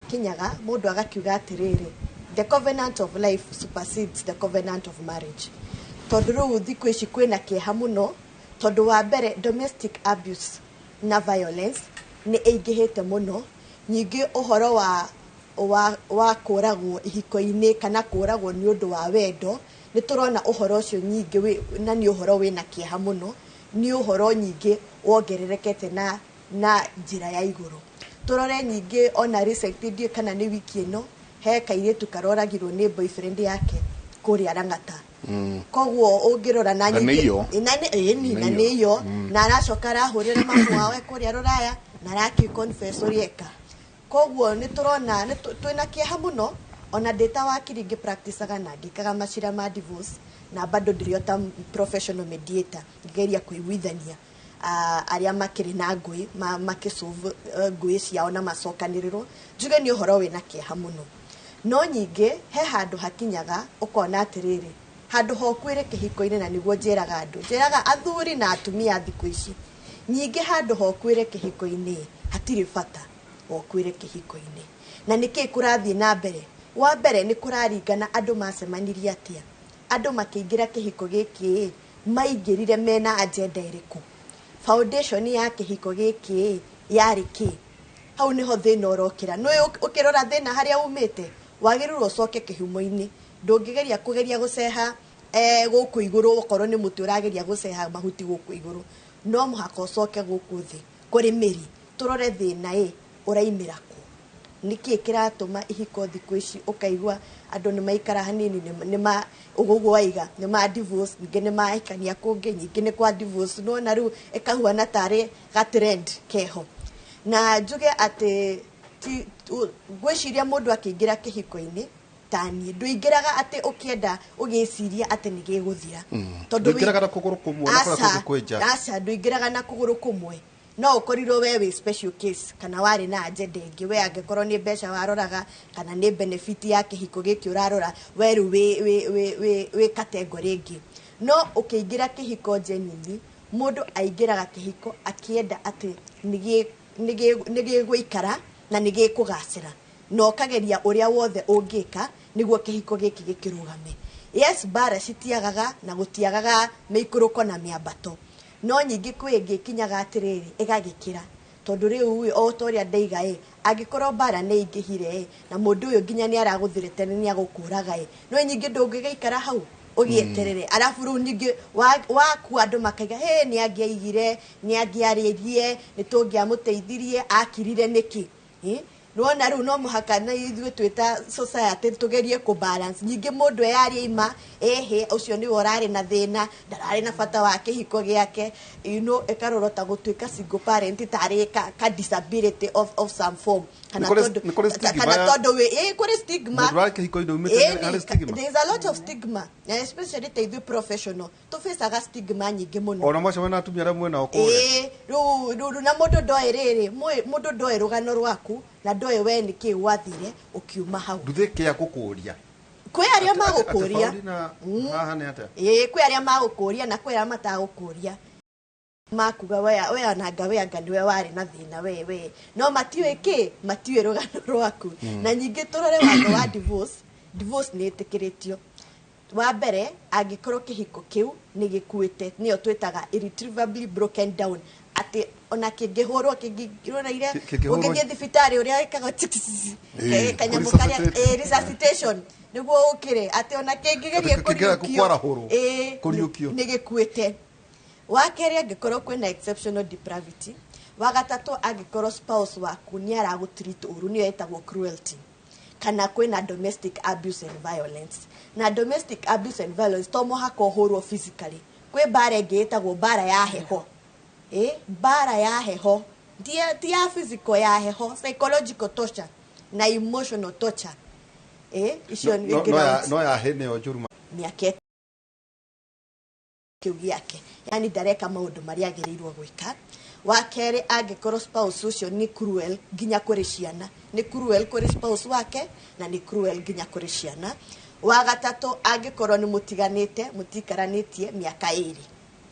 kinyaga mundu agakiuga atiriri the covenant of life supersedes the covenant of marriage. Tondu riu thiku ici kwina kieha muno tondu wa mbere domestic abuse na violence ni eigihite muno, nyingi uhoro wa kuragwo ihiko-ini kana kuragwo ni undu wa wendo ni turona uhoro ucio nyingi na ni uhoro wina kieha muno, ni uhoro nyingi wongererekete na njira ya iguru. Turore nyingi ona recent ndi kana ni wiki ino he kairitu karoragirwo ni boyfriend yake kuria Rangata. Koguo ungirora na nyingi na niyo na aracoka arahurira mamu wawe kuria Ruraya na araki confess urieka. Koguo ni turona twina kieha muno ona data wa kiringi practice na ngikaga macira ma divorce na bado ndiriota professional mediator ngeria kuiguithania aria makiri na ngui makisolve ngui ciao na macokaniriro njuge ni uhoro wina kieha muno. No nyingi he handu hakinyaga ukona atiriri handu hokwire kihiko-ini na niguo njeraga athuri na atumia thiku ici nyingi handu hokwire kihiko-ini hatiri bata hokwire kihiko-ini na niki kurathie na mbere. Wa mbere ni kuraringana andu macemanirie atia, andu makiingira kihiko giki maingirire mena agenda iriku, foundation ya kihiko giki yari ki, hau niho thina urokira. No ukirora thina haria umite wagirirwo ucoke kihumo-ini, ndungigeria kugeria guceha guku iguru okorwo ni muti urageria guceha mahuti guku iguru, no muhaka ucoke guku thi kuri miri turore thina uraimira ku niki kiratuma ihiko thiku ici ukaigwa andu ni maikara hanini ni ma ugugu waiga ni ma divorce ninge ni maikania kungi nyingi ni kwa divorce no na riu ikahuana tare ga trend keho. Na njuge ati gwiciria mundu akiingira kihiko-ini tani nduingiraga ati ukienda ugiciria ati ni giguthira tondu nduingiraga na kuguru kumwe na kora kwenja nduingiraga na kuguru kumwe. No ukorirwo we special case kana wari na agenda ingi we angekorwo ni mbeca waroraga kana ni benefit ya kihiko giki urarora weru we category ingi. No ukiingira kihiko genuinely mundu aingiraga kihiko akienda ati nigi guikara na nigi kugacira no kageria uria wothe ungika niguo kihiko giki gikirugame. Yes, bara citiagaga na gutiagaga meikuruko na miambato, no nyingi kwingi kinyaga atiriri igagikira tondu riu o toria ndaiga angikorwo bara ni ingihire na mundu uyu nginya ni araguthirite ni agukuraga no nyingi ndungigaikara hau ugieterere arafu ru nyingi waku andu makaiga ni angiaigire ni angiaririe ni tungiamuteithirie akirire niki Rwona riu no muhaka na ithuĩ twita society tugerie ku balance. Nyingi mundu yari ima ucio ni urari na thina ndarari na bata wa kihiko giake ekarorota gutuika single parent tari ka disability of some form kana todo we kuri stigma there is a lot of stigma especially the professional to face aga stigma nyingi muno ona mwacho na atumia ramwe na okore ru na mundu ndoerere mundu ndoe rugano rwaku na ndoe we niki wathire ukiuma hau nduthike ya gukuria kwe aria magukuria haha ni ata kwe aria magukuria na kwe aria matagukuria makuga we ananga we anga niwe wari na thina we no matiwe rugano rwaku na nyingi turore watho wa divorce ni itikiritio. Wa mbere angikorwo kihiko kiu ni gikuite niyo twitaga irretrievably broken down ati ona kingihurwo kingiroreire ungithie thibitari uria ikaga kanyamu karia resuscitation niguo ukire ati ona kingigeria kuriukio ni gikuite. Wa keri angikorwo kwina exceptional depravity. Wa gatatu angikorwo spouse waku ni aragutreat uru niyo etagwo cruelty kana kwina domestic abuse and violence. Na domestic abuse and violence to muhaka uhurwo physically kwe bara ngeetagwo bara ya heho bara ya heho dia physical ya heho psychological torture na emotional torture icio ni no ya hene o juruma miake kiugi yake yani dareka maundu maria agerirwo gwika. Wa keri angikorwo spouse ucio ni cruel ginya kuri ciana ni cruel kuri spouse wake na ni cruel ginya kuri ciana. Wa gatatu angikorwo ni mutikaranitie miaka 2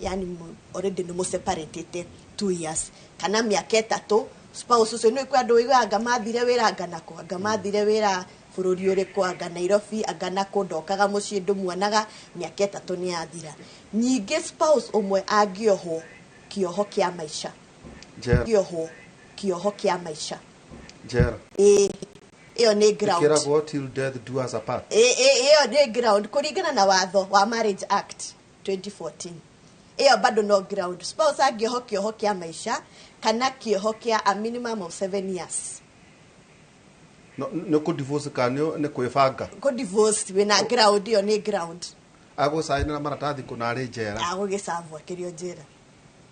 yani already ni mu separated 2 years kana miaka 3 spouse ucio nä kwa andå igo anga mathire wä ra nganako anga mathire wä ra bå rå ri å rä kå anga Nairobi anga nakå ndokaga må ciä ndå muonaga mä aka 3 nä yathira ningä spouse ũmwe angĩohwo kĩoho kĩa maica kĩoho kĩa maica jera ĩyo nĩ ground kĩragwo till death do us apart ĩyo nĩ ground kũringana na watho wa Marriage Act 2014 ĩyo bado no ground spouse angĩohwo kĩoho kĩa maica kana kĩoho kĩa a minimum of 7 years no ko divorce kanyo ne kwĩbanga ko divorce wina ground ĩyo nĩ ground agũcainĩra maratathi kũnarĩ njera agũgĩcabwo akĩrio njĩra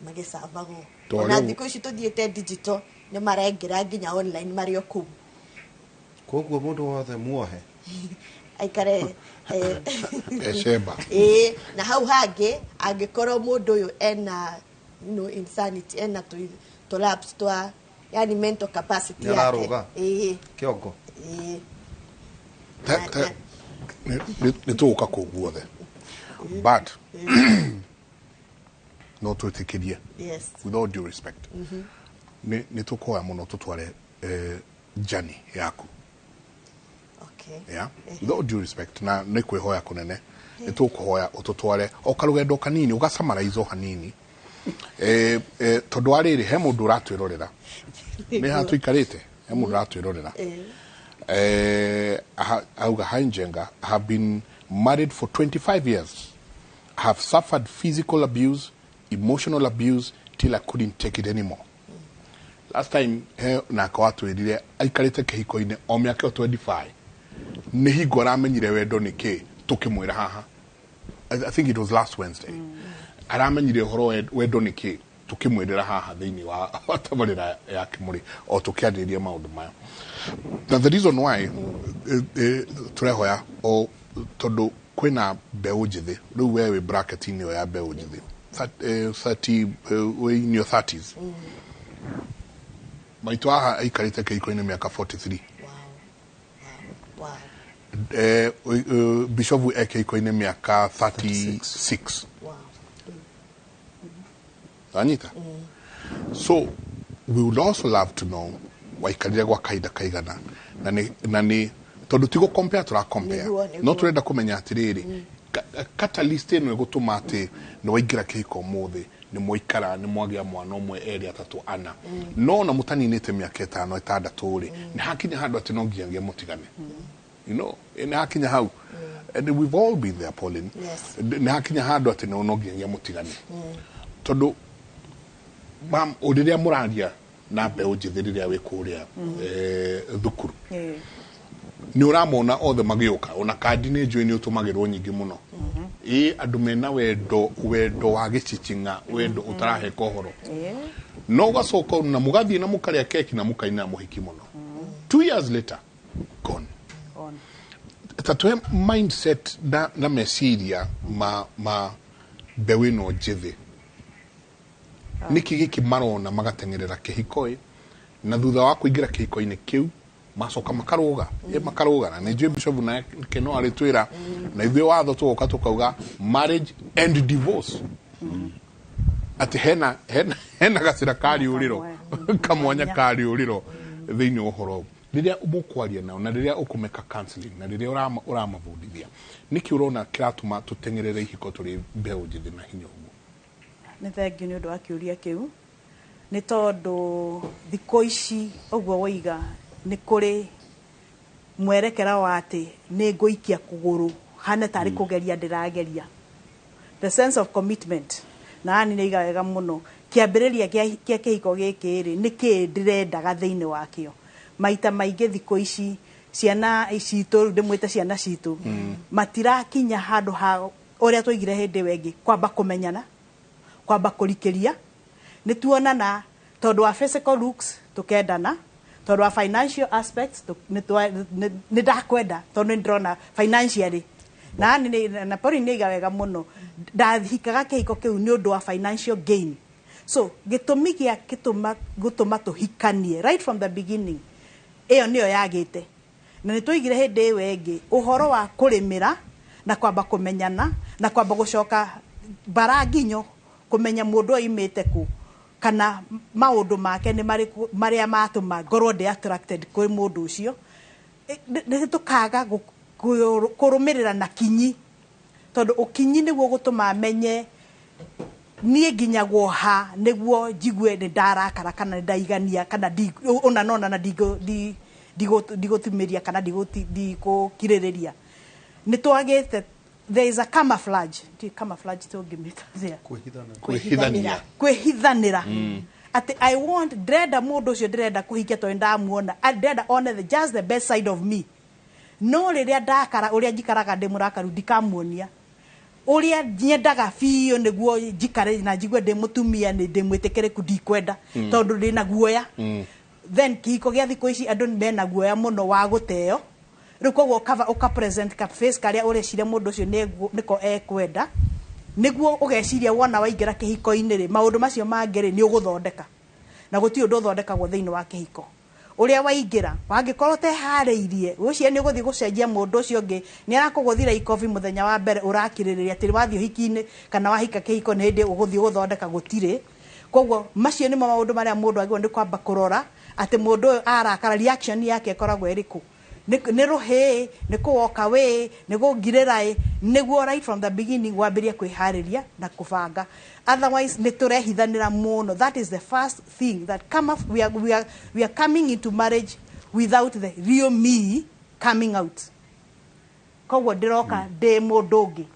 magĩcabagwo na thikũ ici tũthiĩte digital nĩ marengera nginya online marĩ o kũu koguo mũndũ wothe muohe aikare esheba na hau hangĩ angĩkorwo mũndũ ũyũ ena insanity ena to lapse to yani mental capacity yake kiongo nĩ tũgũka kũu guothe but no twĩtĩkĩrie with all due respect nĩ tũkũhoya mũno tũtware journey yaku yeah with all due respect na nĩ kwĩhoya kũnene nĩ tũkũhoya ũtũtware o karũgendo kanini ũgacamaraiza o hanini tondũ wa rĩrĩ he mũndũ ũratwĩrorera nĩ ha tũikarĩte he mũndũ ũratwĩrorera auga Hainjenga have been married for 25 years have suffered physical abuse emotional abuse till I couldn't take it anymore last time he na akawatwĩrire aikarĩte kĩhiko-inĩ o mĩaka 25 nĩ hingo aramenyire wendo nĩkĩ tũkĩmwĩra haha I think it was last Wednesday aramenyire ũhoro wendo nĩkĩ tukimwendera haha thĩinĩ wa tabarĩra ya kĩmũrĩ o tũkĩarĩrĩria maũndũ maya na the reason why tũrehoya o tondũ kwĩna mbeũ njĩthĩ rĩu we wĩ bracket-inĩ ĩyo ya mbeũ njĩthĩ 30 in your 30s maitũ haha aikarĩte kĩhiko-inĩ mĩaka 43 Bishofu kĩhiko-inĩ mĩaka 36 Anita. So we would also love to know waikarire gwa kaida kaigana na ni tondu tigo compare tura compare no turenda kumenya atiriri catalyst eno gutuma ati ni waigira kihiko muthi ni muikara ni mwagia mwana omwe eri atatu ana no na mutaninite miaka 5 6 ri ni hakinya handu ati no ngiangia mutigane you know ni hakinya hau and we've all been there Pauline ni hakinya handu ati no ngiangia mutigane tondu mam odiria muraria na mbeũ njĩthĩ rĩrĩa wĩ kũrĩa thukuru nĩ ũramona othe magĩũka ona kandi nĩ njũĩ nĩ ũtũmagĩrwo nyingĩ mũno andũ mena wendo wa gĩcicing'a wendo ũtaraheka ũhoro no ũgacoka na mũgathiĩ na mũkarĩa keki na mũkaina mũhiki mũno 2 years later gone tatwe mindset na meciria ma mbeũ ĩno njĩthĩ niki giki marona magatengerera kihiko na thutha wa kuingira kihiko-ini kiu macoka makaruga na nĩ Bishop na keno ari twira na ithuĩ watho tugoka tukauga marriage and divorce ati hena gacira kari uriro kamwanya kari uriro thĩinĩ ũhoro rĩrĩa ũmũkwaria nao na rĩrĩa ũkũmeka counseling na rĩrĩa ũramabundithia niki urona kiratuma tutengerere ihiko turi mbeũ njĩthĩ na hinya nĩ thengiũ nĩ ũndũ wa kĩũria kĩu nĩ tondũ thikũ ici ũguo woiga nĩ kũrĩ mwerekera wa atĩ nĩ ngũikia kũgũrũ hana tarĩ kũgeria ndĩrageria the sense of commitment na ani nĩ igawega mũno kĩambĩrĩria kĩa kĩhiko gĩkĩ rĩ nĩkĩ ndĩrendaga thĩinĩ wakĩo maita maingĩ thikũ ici ciana citũ ndĩmwĩte ciana citũ matirakinya handũ ha ũrĩa twaigire hĩndĩ wengĩ kwamba kũmenyana kwamba kũrikĩria nĩ tuonana tondũ wa physical looks tukendana tondũ wa financial aspects nĩ ndakwenda tondũ ndĩrona financially na pori nĩ igawega mũno ndathikaga kĩhiko kĩu nĩ ũndũ wa financial gain so gĩtũmi gĩa gũtũma tũhikanie right from the beginning ĩyo nĩyo yagĩte na nĩ tũigire hĩndĩ ĩyo ĩngĩ ũhoro wa kũrĩmĩra na kwamba kũmenyana na kwamba gũcoka baranginyo kumenya mũndũ oimĩte ku kana maundu make ni maria matuma ngorwo ndi attracted kwi mundu ucio ni tukaga kurumirira na kinyi tondu ukinyi niguo gutuma menye nie nginyagwo ha niguo jigue ni ndarakara kana ndaigania kana ona nona na digotumiria kana digukiririria ni twagite there is a camouflage to gimita there kwihithanira ati I want dreda mundu ucio dreda kuhikia to ndamuona dreda on just the best side of me no riria ndakara uria njikaraga ndi murakaru ndikamuonia uria nyendaga biyo niguo njikare na njigwe ndi mutumia ni ndi mwitikireku ndikwenda tondu ndi na guoya then kiko gya thiko ici andu mena guoya muno wa guteo rikogwo uka present ka face karia urecire mundu ucio niko ekwenda niguo ugeciria wona waingira kihiko-ini ri maundu macio mangere ni uguthondeka na guti undu uthondekagwo thiini wa kihiko uria waingira wangikorwo te hariirie ucio ni uguthi gucenjia mundu ucio ngi ni arakuguthira ikofi muthenya wa mbere urakiririria ati wathio hiki-ini kana wahika kihiko ni hindi uguthi guthondeka gutire kogwo macio ni maundu maria mundu agirwo ni kwamba kurora ati mundu arakara reaction yake ikoragwo iriku ni ruhi ni kuoka we ni gungirira niguo right from the beginning wambiria kwihariria na kubanga otherwise ni turehithanira muno that is the first thing that we are coming into marriage without the real me coming out kogwo ndiroka ndi mundu ungi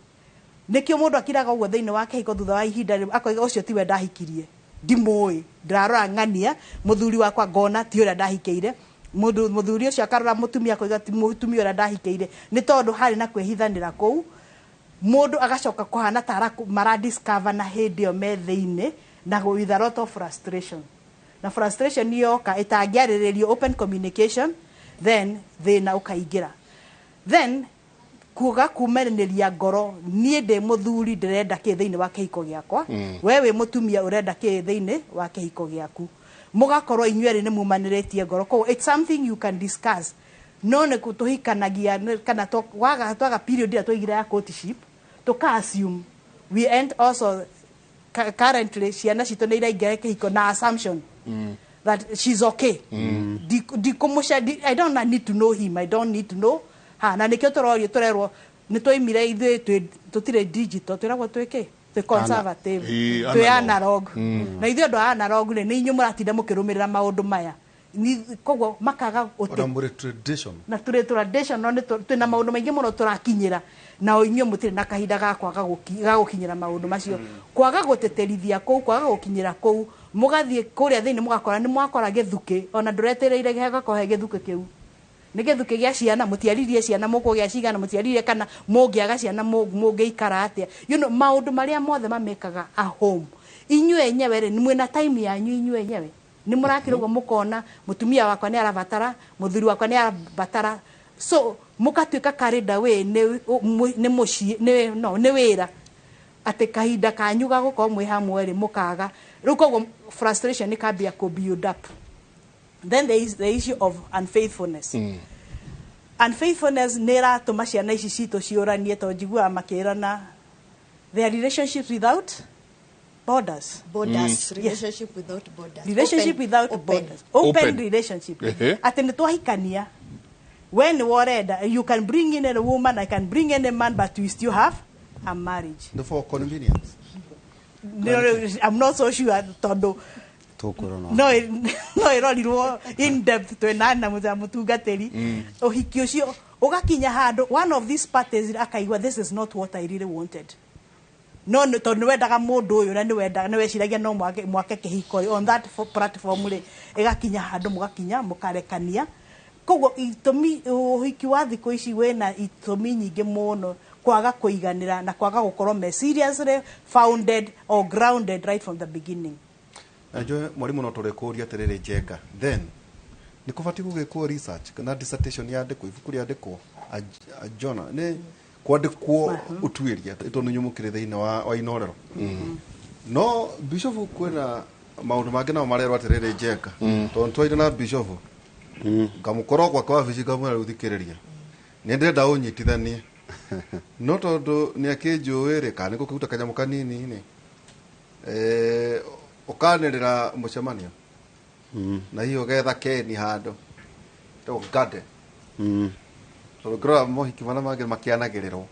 nikio mundu akiraga uguo thiini wake hiko thutha wa ihinda akoiga ucio tiwe ndahikirie ndimoi ndarora ngania muthuri wakwa ngona ti uria ndahikiire muthuri ucio akarora mutumia koiga ti mutumia uria ndahikeire ni tondu hari na kwihithanira kou mundu agacoka kuhana tara mara discover na hindi yo me thiini na with a lot of frustration na frustration yoka itangiariririo open communication then thina ukaingira then kuga kumereniria ngoro nie ndi muthuri ndirenda ki thiini wa kihiko giakwa wewe mutumia urenda ki thiini wa kihiko giaku mugakorwo inyueri ni mumaniritie ngoro ko it's something you can discuss no ne kutuhikanagia kana twaga period ya twagira ya courtship to assume we end also currently ciana citu ni iraingira kihiko na assumption that she's okay I don't need to know him, I don't need to know na nikio turerwo ni twaimire ithuĩ tutire digital twiragwo twike conservative twi analog na ithuĩ andu analog ni inyu muratinda mukirumirira maundu maya kogwo makaga na turi tradition no twina maundu maingi muno turakinyira na inyu mutire na kahinda ga kwaga gukinyira maundu macio kwaga guteterithia kou kwaga gukinyira kou mugathie kuria thiini mugakora ni mwakora githuki ona nduretereire gihega kohe githuki kiu ni githuki gia ciana mutiaririe ciana mukugia cigana mutiaririe kana mungiaga ciana mungiikara atia maundu maria mothe mamekaga a home inyu enyewe ni mwina time yanyu inyu enyewe ni murakirugwo mukona mutumia wakwa ni arabatara muthuri wakwa ni arabatara so mukatuika karida we ni muci ni wira ati kahinda kanyu ga gukorwo mwi hamwe ri mukaga ruko frustration ni kambia ku build up. Then there is the issue of unfaithfulness. Unfaithfulness nera tuma ciana ici cito ciuranie to njigua makirana their relationships without borders. Relationship without borders. Relationship without borders. Open relationship. Ati ni twahikania when wareda you can bring in a woman, I can bring in a man, but we still have a marriage. For convenience. No, I'm not so sure tondo no irorirwo in depth to nana mutungateri ohiki ucio ugakinya handu one of these parties akaigwa this is not what I really wanted no tondu wendaga mundu uyu na ni wendaga ni weciragia no mwake kihiko on that platform ri igakinya handu mugakinya mukarekania kogwo itomi uhiki wa thiko ici wena itomi nyingi muno kwaga kuiganira na kwaga gukorwo seriously founded or grounded right from the beginning. Ajo mwalimu no turekuria terere jenga then nikubati gugikwo research kana dissertation ya ndiko ibuku ria ndiko ajona ni kwandikwo utuiria itono nyumukire thiini wa inorero no bishop kwena maundu mangi na marero aterere jenga tondu twaire na bishop ngamukoro kwa vishika mwana uthikiriria ni ndenda unyitithanie no tondu ni akinjuire kana nikukuta kanyamu kanini ni ukanirira mucemanio na hiyo getha keni hando to gade so grora mohiki mana mage makianagiriro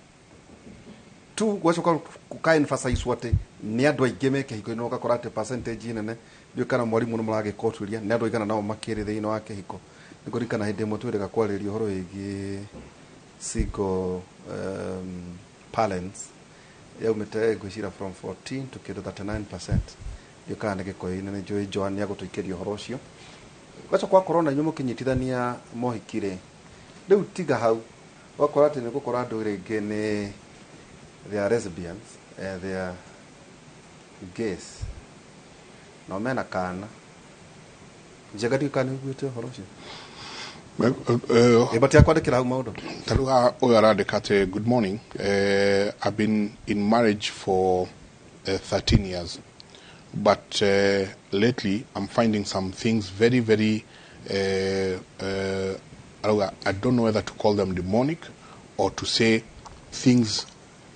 tu gwacoka kuka emphasize wate ni andu aingi meke hiko ino gakora ate percentage nene ndio kana mwarimu no murage koturia ni andu igana nao makiri thiini wa kihiko nikurikana hindi mutwire gakwaririo horo igi single parents yaumete gwicira from 14 to 39% ndio kana gikoini ni njoi Joan ya gutuikirio horo cio gwacoka kwa corona nyumo kinyitithania mohikire riu tiga hau wakora ati ni gukora andu ringi ni they are lesbians, they are gays. No mena kana. Jagati kana gwite horoshi. Ebati akwade kira maudo. Taruga oyaradekate, good morning. I've been in marriage for 13 years. But lately I'm finding some things very, very I don't know whether to call them demonic or to say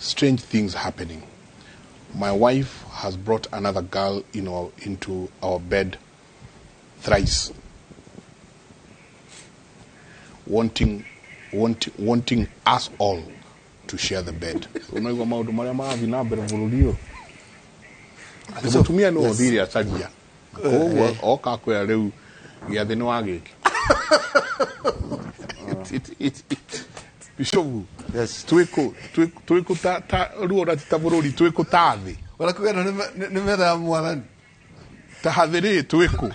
strange things happening. My wife has brought another girl, into our bed thrice, wanting us all to share the bed. Yes. Tuiko ta ruora tabururi tuiko tathi. Wala kuenda ni metha mwathani. Tahathiri tuiko.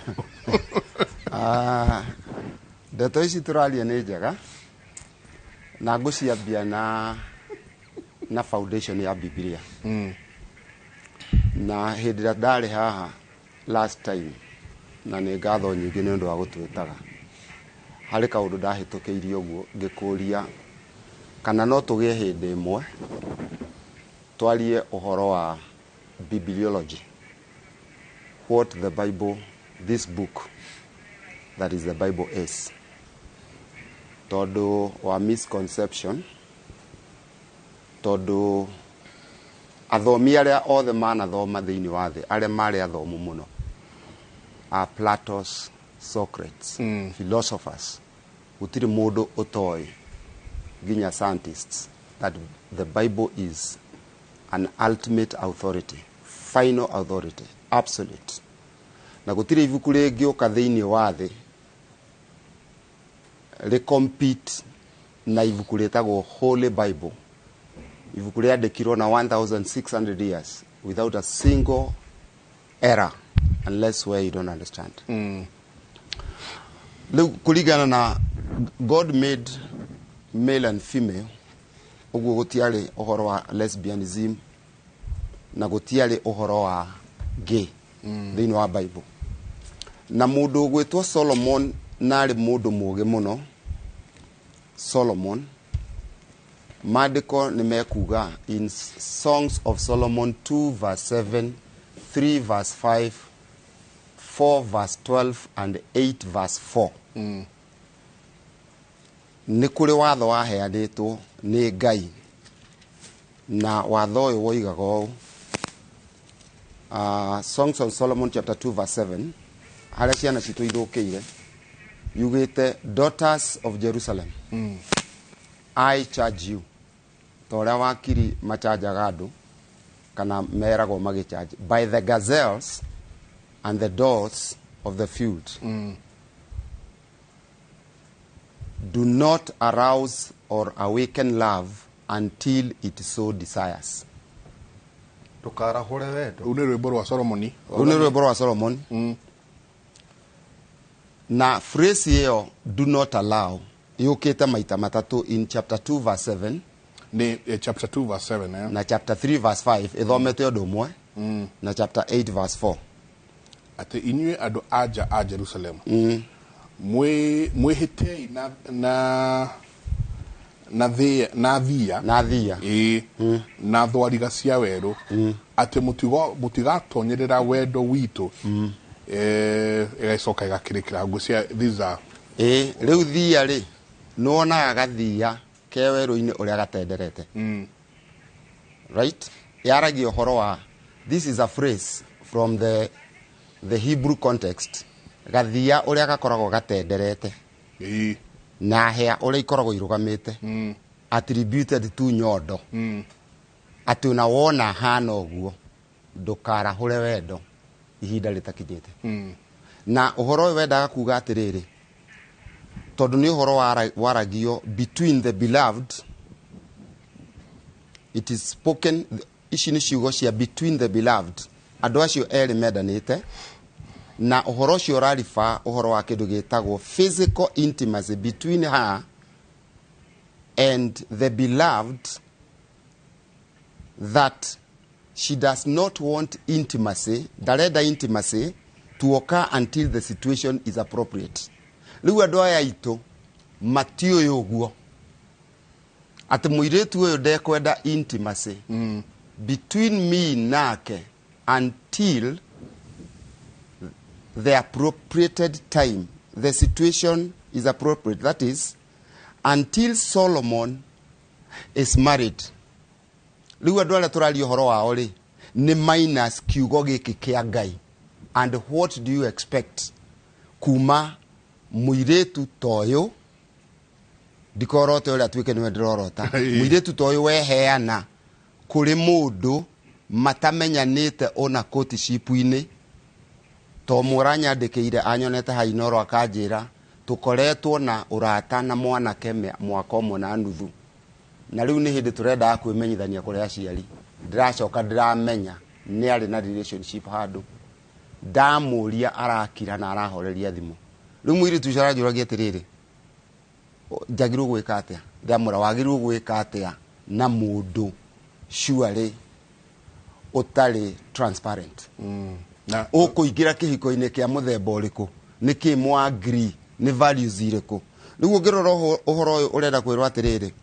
Ndeto ici turaria ni njega na nguciambia na foundation ya Biblia. Na hindi ria ndari haha last time na ni ngatho nyingi ni undu wa gutwitaga hari kaundu ndahitukiirie uguo ngikuria kana no tugie hindi imwe twarie uhoro wa bibliology, what the Bible, this book that is the Bible is, todo wa misconception, todo athomi aria othe manathoma thiini wa thi aria mari athomu muno a Plato's, Socrates, philosophers, gutiri mundu utoi ginya scientists that the Bible is an ultimate authority, final authority, absolute. Na gutiri ibuku ringi uka thiini wa thi ri compete na ibuku ritagwo Holy Bible, ibuku riandikirwo na 1600 years without a single error, unless where you don't understand. Kuligana na God made male and female, uguo gutiari uhoro wa lesbianism na gutiari uhoro wa gay thiini wa Bible. Na mundu gwitwo Solomon nari mundu muge muno. Solomon Madiko nimekuga in Songs of Solomon 2 verse 7, 3 verse 5, 4 verse 12 and 8 verse 4. Ni kuri watho waheanitwo ni Ngai na watho uyu woigaga ũũ. Songs of Solomon chapter 2 verse 7 haria ciana citu ithukiire yugite, daughters of Jerusalem, I charge you, toria wakiri machajaga andu kana meragwo magicharge, by the gazelles and the doors of the field. Do not arouse or awaken love until it so desires. Tukarahure wedo. Une rwimbo rwa Solomoni. Une rwimbo rwa Solomon. Na phrase hiyo, do not allow, yukite maita matatu in chapter 2 verse 7. Ni chapter 2 verse 7 eh? Na chapter 3 verse 5 ithomete undu umwe. Na chapter 8 verse 4. Ate inywe adu aja a Jerusalem. Mwehitei na thia na thwariga cia weru ate mutigatonyerera wendo witu egaicoka igakirikira ngucia these riu thia ri nuonaga gathia ke weru-ini uria gatenderete. Right? Yaragi uhoro wa, this is a phrase from the the Hebrew context gathia uria gakoragwo gatenderete na hea uria ikoragwo irugamite attributed to nyondo ati una wona hana uguo ndukarahũre wendo ihinda ritakinyite na uhoro wendaga kuga atiriri tondu ni uhoro waragio between the beloved. It is spoken ici ni ciugo cia between the beloved andu acio eri mendanite na uhoro cio rarifa uhoro wa kindu gitagwo physical intimacy between her and the beloved, that she does not want intimacy, dareda intimacy to occur until the situation is appropriate. Riu andu aya itu matioyo guo ati muiretu uyu ndekwenda intimacy between me nake until the appropriated time, the situation is appropriate, that is until Solomon is married. Riu andu aria turaria uhoro wao ri ni minus kiugo giki kia Ngai. And what do you expect kuma muiretu toyo dikorote uria twike ni ndorota muiretu toyo weheana kuri mundu matamenyanite ona courtship-ini to muranya ndikire anyonete hainoro akanjira tukoretwo na urata na mwanake mwaka umwe na nuthu na riu ni hindi turenda kwimenyithania kuri aciari ndiracoka ndiramenya ni ari na relationship handu ndamuria arakira na arahoreria thimu riu mwiri tucarajuragia atiriri njagirwo gwika atia ndamura wagirwo gwika atia na mundu surely utari transparent na ukuingira kihiko-ini kia muthemba uriku niki mwa agree ni values iriku riu ngirora uhoro uyu urenda kwirwa atiriri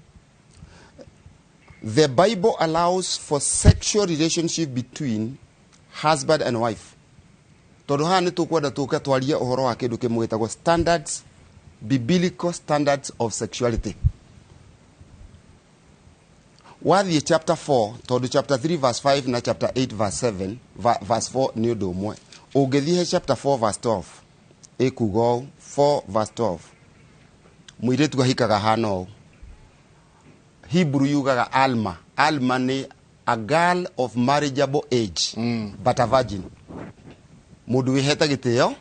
the Bible allows for sexual relationship between husband and wife. Tondu haha ni tukwenda tuke twaria uhoro wa kindu kimwe gitagwo standards, biblical standards of sexuality. Wathie chapter 4 tondu chapter 3 verse 5 na chapter 8 verse 7 verse 4 ni undu umwe. Ungithie chapter 4 verse 12 ekugo 4 verse 12 muiretu gahikaga hano Hebrew yugaga alma ni a girl of marriageable age but a virgin. Mundu wiheta gitio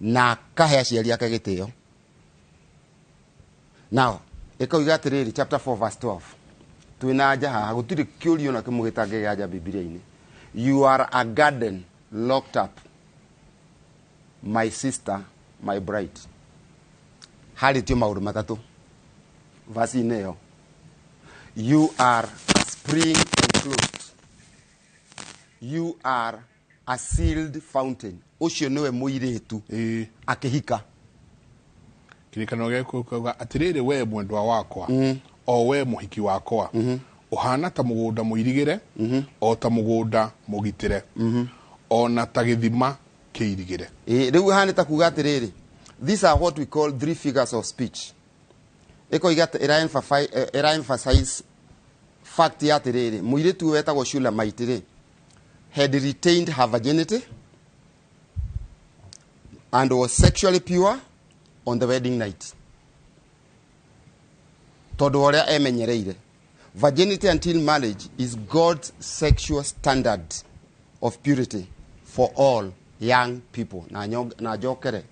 na kahe aciari ake gitio. Now ikoiga atiriri chapter 4 verse 12 twina jaha gutiri kiurio na kimugitange gaja Biblia-ini. You are a garden locked up, my sister, my bride. Hali tio mauru matatu verse ineo. You are a spring enclosed. You are a sealed fountain. Ucio niwe muiretu akihika. Kirikano gekuga atiriri we mwendwa wakwa o we muhiki wakwa uhana ta mugunda muirigire o ta mugunda mugitire o na ta githima kiirigire. Riu hana ta kuga atiriri, these are what we call three figures of speech. Eko igata era emphasize fact ya atiriri muiretu wetagwo Shula maitire had retained her virginity and was sexually pure on the wedding night. Tondu oria emenyereire virginity until marriage is God's sexual standard of purity for all young people. Na jokere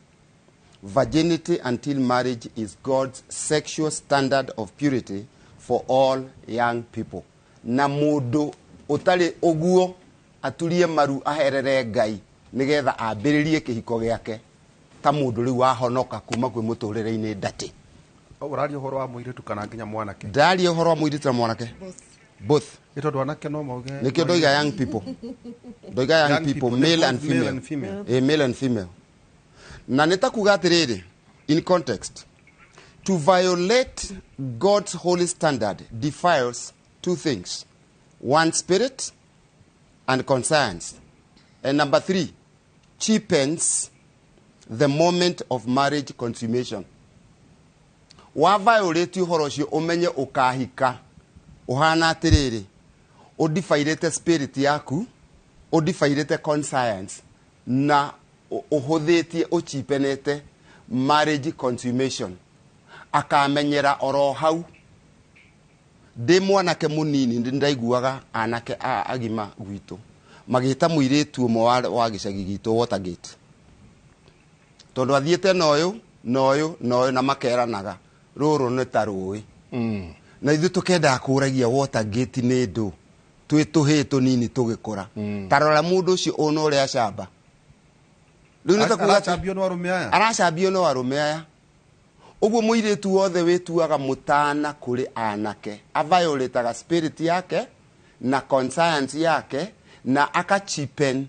virginity until marriage is God's sexual standard of purity for all young people. Na mundu utari oguo aturie maru aherere Ngai nigetha ambiririe kihiko giake ta mundu riu wahonoka kuma kwi muturire-ini ndati. Urari uhoro wa muiritu kana nginya mwanake? Ndari uhoro wa muiritu na mwanake both. Ito anake no mauge nikio doiga young people doiga young people male and female. Male and female. Na nitakuga atiriri in context, to violate God's holy standard defiles two things: one, spirit and conscience, and number 3, cheapens the moment of marriage consummation. Wa violate uhoro cio umenye ukahika uhana atiriri udifairete spirit yaku, udifairete conscience, na uhuthitie uchipenete marriage consummation akamenyera oro hau ndi mwanake munini ndaiguaga anake agima gwitu magita muiritu mo wa gicagi gitu Watergate tondu athiete noyo na makeranaga ruru ni tarui na ithu tukenda kuragia Watergate ni ndu twituhitu nini tugikura tarora mundu ucio ono ria camba riu ni takuga aracambio no arume aya uguo muiritu wothe wituaga mutana kuri anake aviolataga spirit yake na conscience yake na akachipen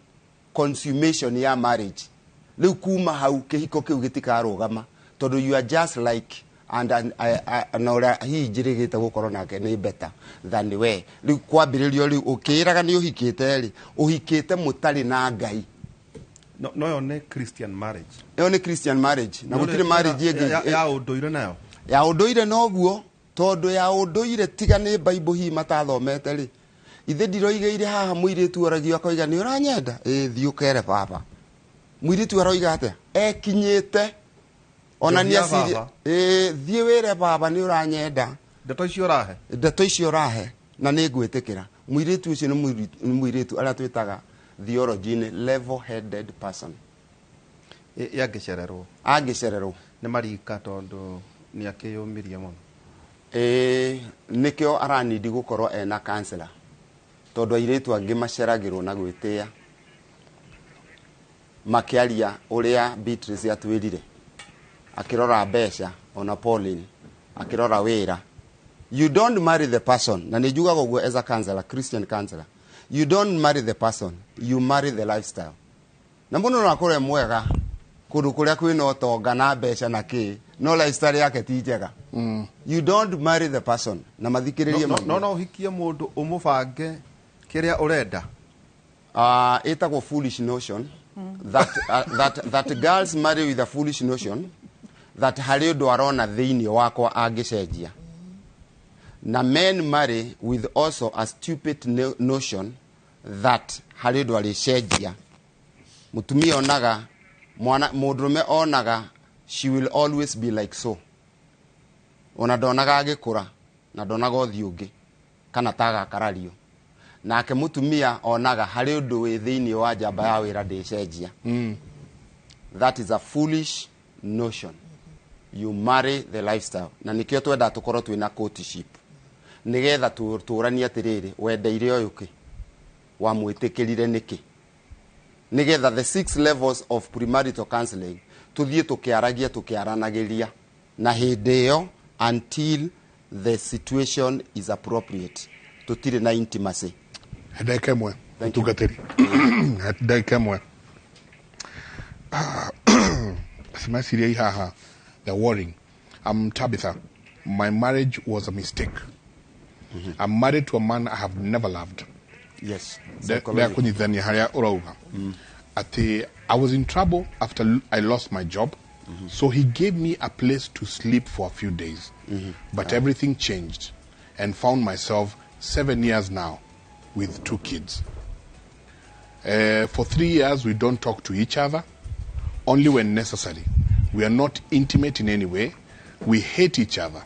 consummation ya marriage riu kuma hau kihiko kiu gitikarugama tondu you are just like and na hi njirigite gukorwo nake ni better than we riu kwambiririo riu ukiraga ni uhikite ri uhikite mutari na ngai no yo ne Christian marriage yo ne Christian marriage na gutire marriage yegi ya unduire nayo ya unduire noguo tondu ya unduire tiga ni Bible hi matathomete ri ithe ndiroigeire haha muiritu aragio akoiga ni uranyenda thiukere baba muiritu aroiga atia ekinyite ona ni asiri thie wire baba ni uranyenda ndeto icio rahe na ni ngwitikira muiritu ucio ni muiritu ara twitaga theology ni level headed person agicererwo ni marika tondu ni akiyumiria muno nikio aranidi gukorwo ena counselor tondu airitu angi maceragirwo na gwitia makiaria uria Beatrice atwirire akirora besha ona Pauline akirora wira you don't marry the person na nijuga gogo as a counselor Christian counselor you don't marry the person you marry the lifestyle na muno nakore mwega kundu kuria kwina otonga na besha na ki no lifestyle yake ti njega you don't marry the person na mathikiririe no uhikie mundu umubange kiria urenda etagwo foolish notion that girls marry with a foolish notion that hari undu arona thiini wakwa angicenjia na men marry with also a stupid notion that hari undu aricenjia mutumia onaga mundurume onaga she will always be like so ona donaga agikura na donaga othiungi kana taga karario nake mutumia onaga hari undu wi thiini wa njamba ya wira ndicenjia that is a foolish notion you marry the lifestyle na nikio twenda tukorwo twina courtship nigetha turania atiriri wendeire oyuki wa mwitikirire niki nigetha the 6 levels of premarital counseling tuthie tukiaragia tukiaranagiria na hindi yo until the situation is appropriate tutire na intimacy Hedeke mwe tugateri hedeke mwe Simasiria haha the worrying I'm Tabitha my marriage was a mistake I'm married to a man I have never loved yes I was in trouble after I lost my job so he gave me a place to sleep for a few days but everything changed and found myself 7 years now with 2 kids. For 3 years, we don't talk to each other, only when necessary. We are not intimate in any way. We hate each other.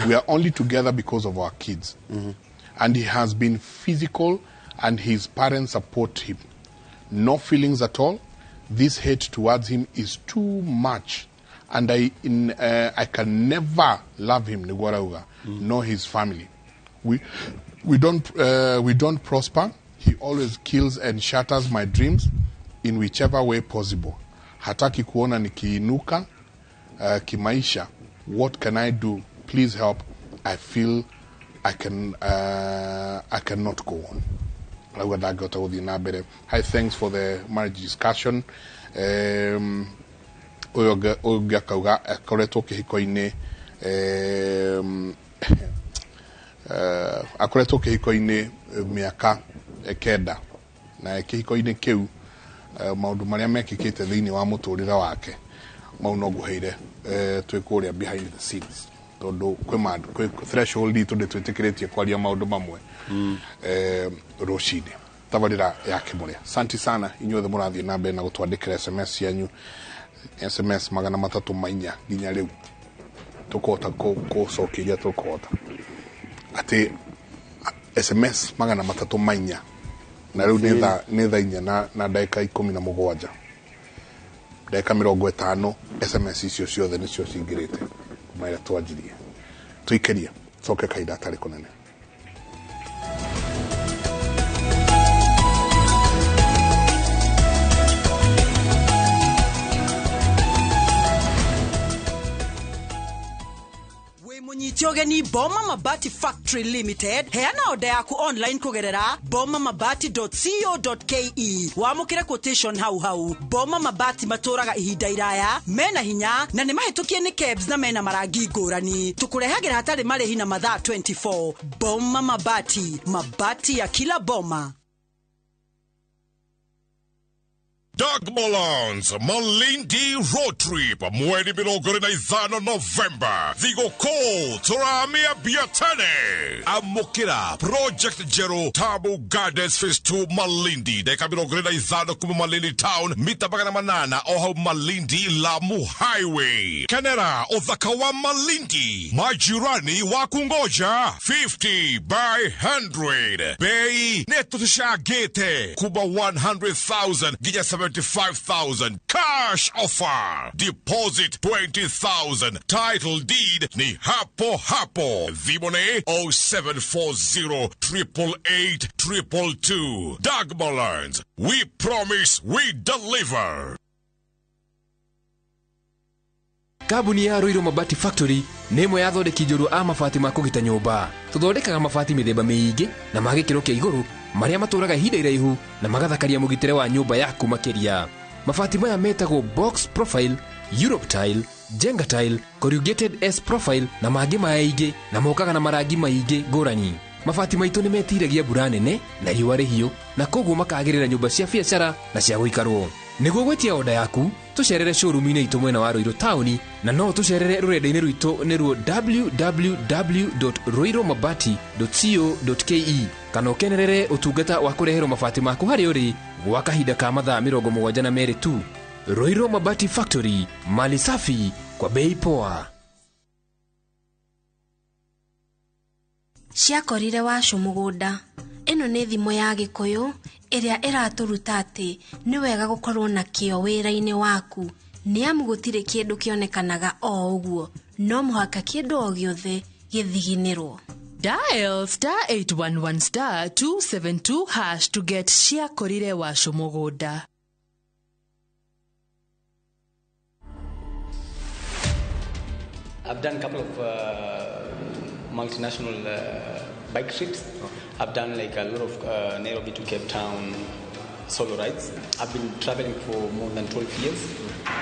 We are only together because of our kids. And he has been physical, and his parents support him. No feelings at all. This hate towards him is too much. And I can never love him, nor his family. We don't prosper. He always kills and shatters my dreams in whichever way possible. Hataki kuona nikiinuka kimaisha. What can I do? Please help. I feel I cannot go on. Hi, thanks for the marriage discussion. Oyoga kauga akoretwo kihiko-ini akoretwo kihiko-ini miaka 9 na kihiko-ini kiu maundu maria mekikite thiini wa muturire wake mau no nguheire twikuria behind the scenes tondu kwi threshold itu twitikiretie kwaria maundu mamwe rucini tabarira yake muria. Asante sana inyuothe murathie na mbere na gutwandikira SMS yanyu. SMS 304 nginya riu tukota ko sokiria tukota ati SMS 304 na riu ni tha inya na dakika 17 dakika 50 SMS icio ciothe nicio cingirite kumaira twanjirie tuikeria coke kaida tari kunene. Munyitiogeni Boma Mabati Factory Limited heana oda yaku online kugerera bomamabati.co.ke wamukire quotation hau Boma Mabati maturaga ihinda iraya mena hinya na ni mahitukie ni kebs na mena marangi ngurani tukurehagira hatari marehi na mathaa 24. Boma Mabati ya kila boma. Doug Mullins Malindi Road Trip mwezi 25 November Thigo Ko Turamia Biatane Amukira Project Jero Tabu Gardens Phase 2 Malindi Deka 25 kuma Malindi Town Mitabagana Manana Oho Malindi Lamu Highway Kanera Othakawa Malindi Majirani Wakungoja 50 by 100 Bei Netusha Gete Kuba 100,000 Gija 75,000 cash offer. Deposit 20,000. Title deed ni hapo. Vibone 0740 888 222. Doug Mullins. We promise we deliver. Kabuni ya Roiro Mabati Factory nemo yathondeki njuru a mabati ma kugita nyumba. Tuthondekaga mabati mithemba miingi na magikiro kia iguru maria maturaga ihinda iraihu na magathakaria mugitire wa nyumba yaku makiria. Mabati maya metagwo box profile, Europe tile, Jenga tile, corrugated S profile na mangi maingĩ na mokaga na marangi maingi ngũrani. Mabati maitu nimetiragia mbura nene na riũa rĩhiũ na koguo makagĩrĩra nyumba cia biacara na cia gũikarwo. Nĩguo gwetia oda yaku tucerere showroom-inĩ itũ mwena wa Roiro Town na no tucerere rũrenda-inĩ rwitũ nĩruo www.roiromabati.co.ke kana ũkenerere ũtungata wa kũreherwo mabati maku harĩa ũrĩ gwa kahinda ka mathaa 72 tu. Roiro Mabati Factory, mali safi kwa bei poa. Ciakorire wacu mugunda. Ino nĩ thimo ya Gĩkũyũ ĩrĩa ĩratũruta atĩ nĩ wega gũkorwo na kĩo wĩra-inĩ waku. Nĩ amu gũtirĩ kĩndũ kĩonekanaga o ũguo, no mũhaka kĩndũ o gĩothe gĩthiginĩrwo. Dial *811*272# to get Ciakorire wacu mugunda. I've done a couple of multinational bike trips. I've done like a lot of Nairobi to Cape Town solo rides. I've been traveling for more than 12 years,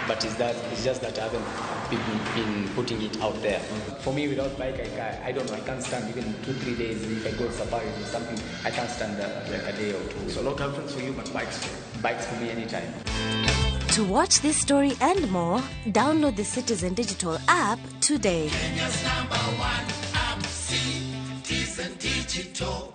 but it's just that I haven't been putting it out there. For me, without bike, I don't know, I can't stand even 2-3 days. If I go safari or something, I can't stand like a day or two. So local trips for you, but bikes for me anytime. To watch this story and more, download the Citizen Digital app today. Kenya's #1 app, Citizen Digital.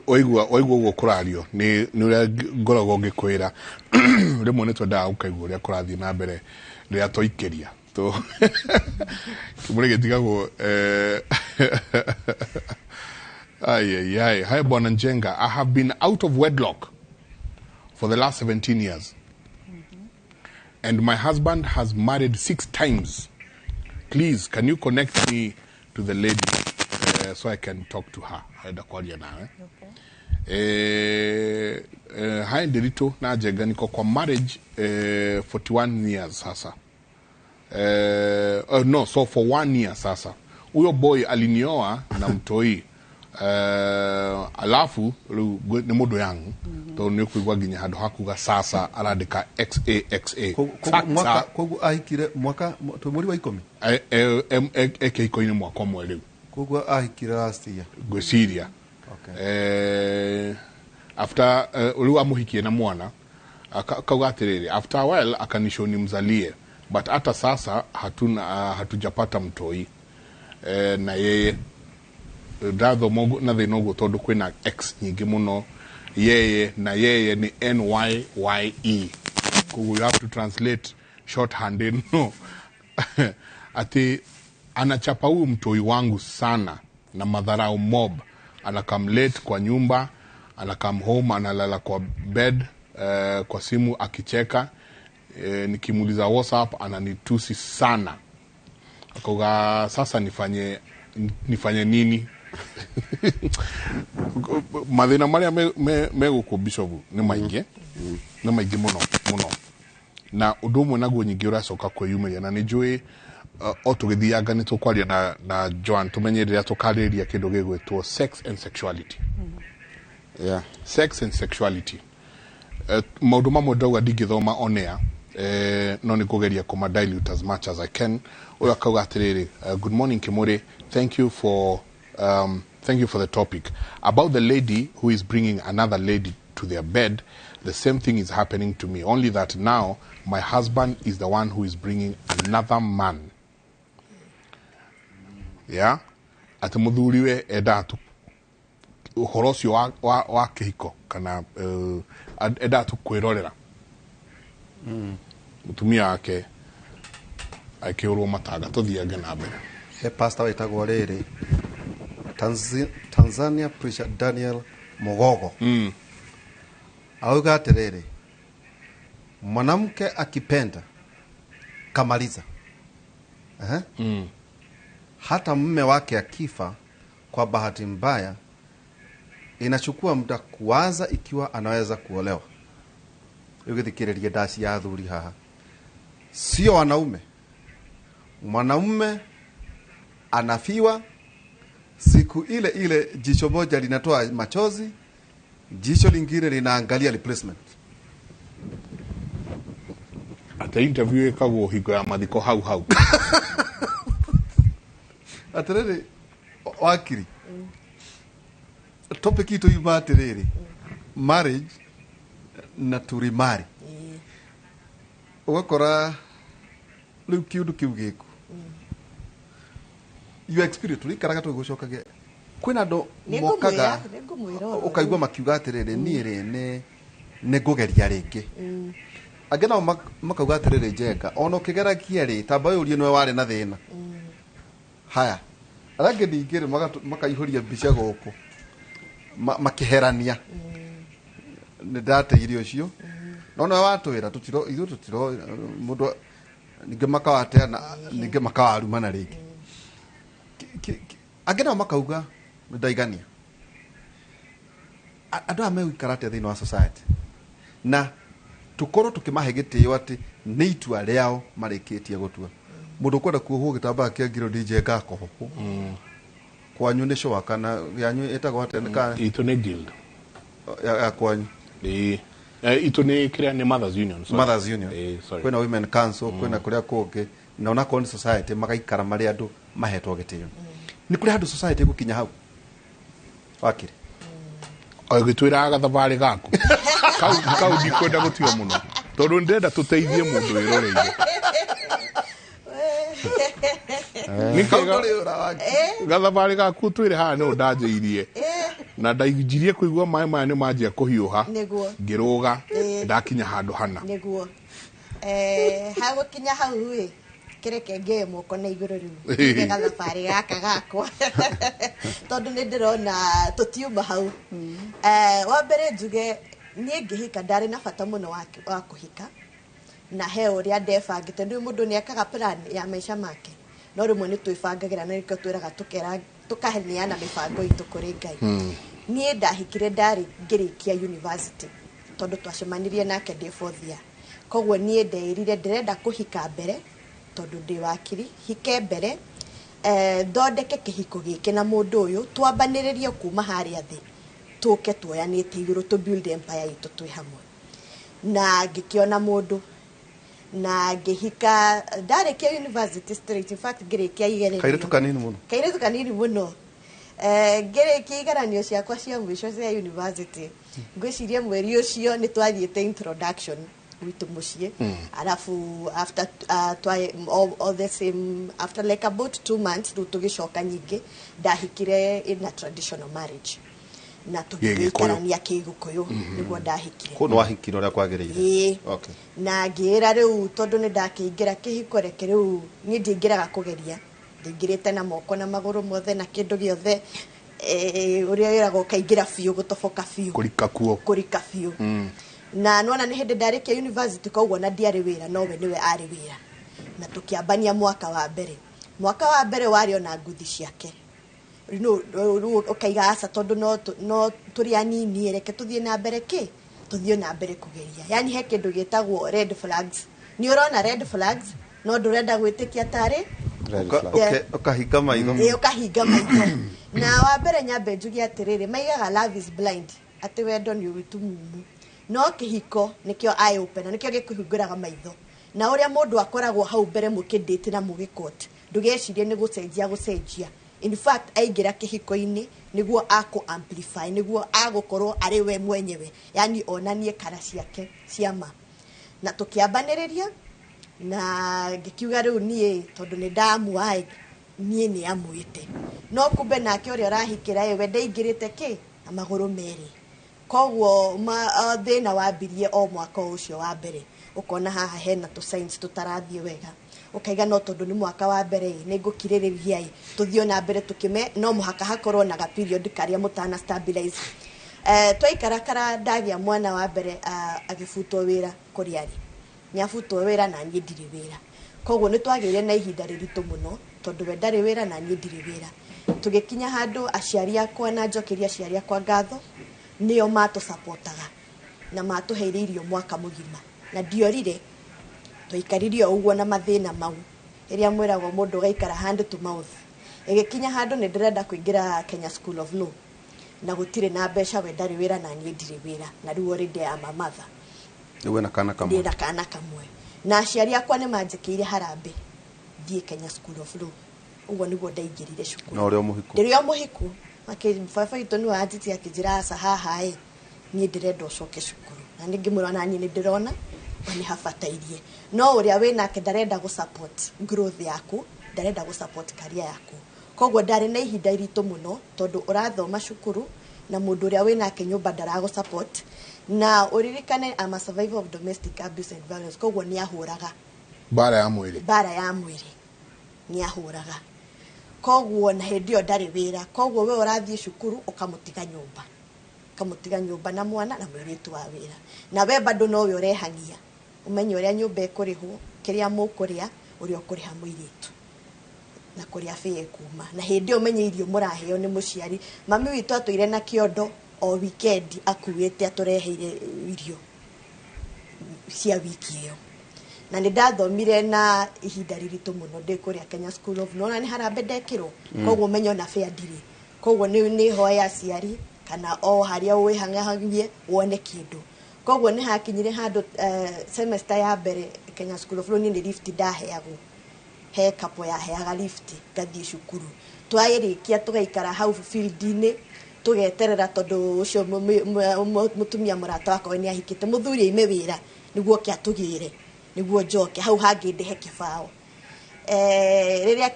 oigua guo kurario ni uria ngoragwo ngikwira rimwe ni twendaga gukaigua uria kurathii na mbere riria twaikeria kimure gitigagwo Hi Bwana Njenga, I have been out of wedlock for the last 17 years. And my husband has married 6 times. Please, can you connect me to the lady so I can talk to her? Hi Ndirito na Njenga, niko kwa marriage 41 years sasa. No, so for 1 year sasa. Uyo boy alinioa na mtoi. Alafu ni mudo yangu to ni kuigwa ginya handu hakuga sasa arandika XAXA kogu ahikire mwaka mweri wa 10 eke ikoini mwaka umwe riu kogu ahikire last year gwiciria after ulu amuhikie na mwana akauga atiriri after a while akanisho nimzalie but hata sasa hatujapata mtoi na yeye rather mogo na they nogo todo kwena x nyingi muno yeye ni NYYE. You have to translate shorthand no. Ati anachapa huyu mtoi wangu sana na madharau mob. Anakam late kwa nyumba, anakam home, analala kwa bed, kwa simu akicheka, nikimuliza WhatsApp ananitusi sana. Akoga sasa nifanye nini? Madina maria mego ko bishop ne mainge ne mainge muno na udomo na go nyigira soka ko yume na nijue otugithianga ni tukwaria na Joan tumenyereria tukariria kindu gigwetwo sex and sexuality. Yeah, sex and sexuality maudu mamwe ndauga ndingithoma on air no ni kugeria kuma dilute as much as I can. Oya kauga atiriri good morning Kimuri, thank you for the topic about the lady who is bringing another lady to their bed. The same thing is happening to me, only that now my husband is the one who is bringing another man. Yeah, ati muthuriwe edatu uhorosio wa kihiko kana edatu kwirorera mutumia wake akiurwo mataga tuthiage na mbere. He pastor wetagwo riri Tanzania preacher Daniel Mogogo auga atiriri mwanamke akipenda kamaliza hata mume wake akifa kwa bahati mbaya inachukua muda kuanza ikiwa anaweza kuolewa. Yugithikiriria dasi ya athuri haha sio wanaume. Mwanaume anafiwa siku ile jicho moja linatoa machozi, jicho lingine linaangalia replacement. Ata interview ekago higo ya madiko hau atiriri wakiri topic ito yuma atiriri marriage na to remarry ugakora riu kiundu kiu giku you experience turikaraga tugucokage kwina ndo mokaga ukaigwa makiuga atiriri ni ngugeria ringi agena makauga atiriri Njenga ono kigeragia ri tamba urie nwe wari na thina haya arange ndingire makaihuria mbica guku makiherania ni ndateire ucio no no watwira tutiro mundu ninge makawate na ninge makawaruma na ringi agena makauga ndaigania andu ame wikarate thini wa society na tukoro tukimahe gitio ati ni itua riao marikitie gutua mundu kwenda kuohwo gitamba kia ngiro Njenga kohoku kwanyu ni showa kana yanyu etagwo ateneka ito ne deal ya kwanyu ito ne kria ni mothers union sorry kwena women council kwena kuria kungi na ona con society magaikara mari andu mahetwo gitio ni kuria andu society gukinya hau wakiri agitwira gathabari gaku kau ndikwenda gutio muno tondu ndenda tuteithie mundu wiroreire gathabari gaku twire haha ni undanjiirie na ndainjirie kuigua mai maya ni manjia kuhiuha ngiruga ndakinya handu hana niguo hago kinya hau wi kireke nge moko na iguru riu gathabari gaka gakwa tondu ni ndirona tutiuma hau wa mbere njuge nie ngihika ndari na bata muno wa kuhika na he uria ndebangite ndi mundu ni akaga plan ya maisha make no rimwe ni twibangagira na riko twiraga tukaheniana mibango itu kuri Ngai nie ndahikire ndari ngirikia university tondu twacemanirie nake ndi fourth year kogwo nie ndeirire ndirenda kuhika mbere tondu ndi wakiri hike mbere thondeke kihiko giki na mundu uyu twambaniririe kuma haria thi tuke tuoyanite iguru to build empire itu twi hamwe na ngikiona mundu na ngihika ndarĩkia university straight in fact ngĩrĩkia igeranio kairetu kanini muno ngere kigeranio ciakwa cia mwisho cia university ngwiciria mweri ucio ni twathiete introduction witu mucie alafu after all the same after like about 2 months tugicoka nyingi ndahikire in a traditional marriage na tugikarania kigukuyu niguo ndahikire kuno wahikire uria kwagirire okay na ngira riu tondu ni ndakiingira kihiko reke riu ni ndingiraga kugeria ndingirite na moko na maguru mothe na kindu giothe uria wirago kaingira fiu gutoboka fiu kurika fiu na nona ni hindi ndarikia university koguo na ndiari wira nowe niwe ari wira na tukiambania mwaka wa mbere wari ona nguthi ciake no ukaiga asa tondu no turi anini reke tuthie na mbere tuthie na mbere kugeria yani he kindu gitagwo red flags ni urona red flags no ndurenda gwitikia tari ukahinga maitho ukahinga maitho na wa mbere nyambe njugi atiriri maigaga love is blind ati wendo ni witu mumu no kihiko nikio eye open nikio gikuhinguraga maitho na uria mundu akoragwo hau mbere mukindite na mugikot ndugecirie ni gucenjia in fact aingira kihiko-ini niguo ako amplify niguo agukorwo ari we mwenyewe yani onanie kara ciake ciama na tukiambaniriria na ngikiuga riu nie tondu ni ndamuai nie ni amwite no kumbe nake uria arahikira we ndaingirite na maguru meri koguo thina wambirie o mwaka ucio wa mbere ukona haha hena tu signs tutarathie wega ukaiga no tondu ni mwaka wa mbere ni ngukiririria tuthio na mbere tukime no muhaka hakorwo na ga period karia mutana stabilize twaikarakara ndagia mwana wa mbere agifutwo wira kuriari nyafutwo wira na nie ndiri wira koguo ni twagire na ihinda riritu muno tondu we ndari wira na nie ndiri wira tugikinya handu aciari akwa na njokeria aciari akwa ngatho nio mato supportaga na matuheire irio mwaka mugima na ndiorire twaikaririo uguo na mathina mau iria mwiragwo mundu gaikara hand to mouth igikinya handu ni ndirenda kuingira Kenya School of Law na gutire na mbeca we ndari wira na nie ndiri wira na riu already ama mother niwe na kana kamwe na aciari akwa ni manjikire harambe thie Kenya School of Law uguo niguo ndaingirire cukuru na urio muhiku baba itu ni wanjiti akijira asa haha nie ndirenda ucoke cukuru na ningimwira na nie ndirona ni hafatairie no uria wina ke ndarenda gu support growth yaku ndarenda gu support career yaku koguo ndari na ihinda iritu muno tondu urathoma cukuru na mundu uria wina ke nyumba ndaragu support na uririkane ama survivor of domestic abuse and violence koguo ni ahuraga bara ya mwiri ni ahuraga koguo na hendio ndari wira koguo we urathie cukuru ukamutiga nyumba na mwana na mwiritu wa wira na we bado no we urehangia umenye uria nyumba ikurihwo kiria mukuria uria ukuriha mwiritu na kuria fee kuma na hendio umenye irio muraheo ni muciari mami witu atwire na kiondo o weekend akuite atureheire irio cia wiki iyo na ni ndathomire na ihinda riritu muno ndikuria Kenya School of Law na ni harambe ndekirwo koguo menyo na fair ndiri koguo ni hoya aciari kana o haria wihangahagie wone kindu koguo ni hakinyire handu semester ya mbere Kenya School of Law ni lift ndaheagwo he kapo ya heaga lift gathie cukuru twairikia tugaikara hau field-ini tugeterera tondu ucio mutumia murata wakwa ni ahikite muthuri ime wira niguo kiatugire niguo njoke hau hangi ndehe kibao riria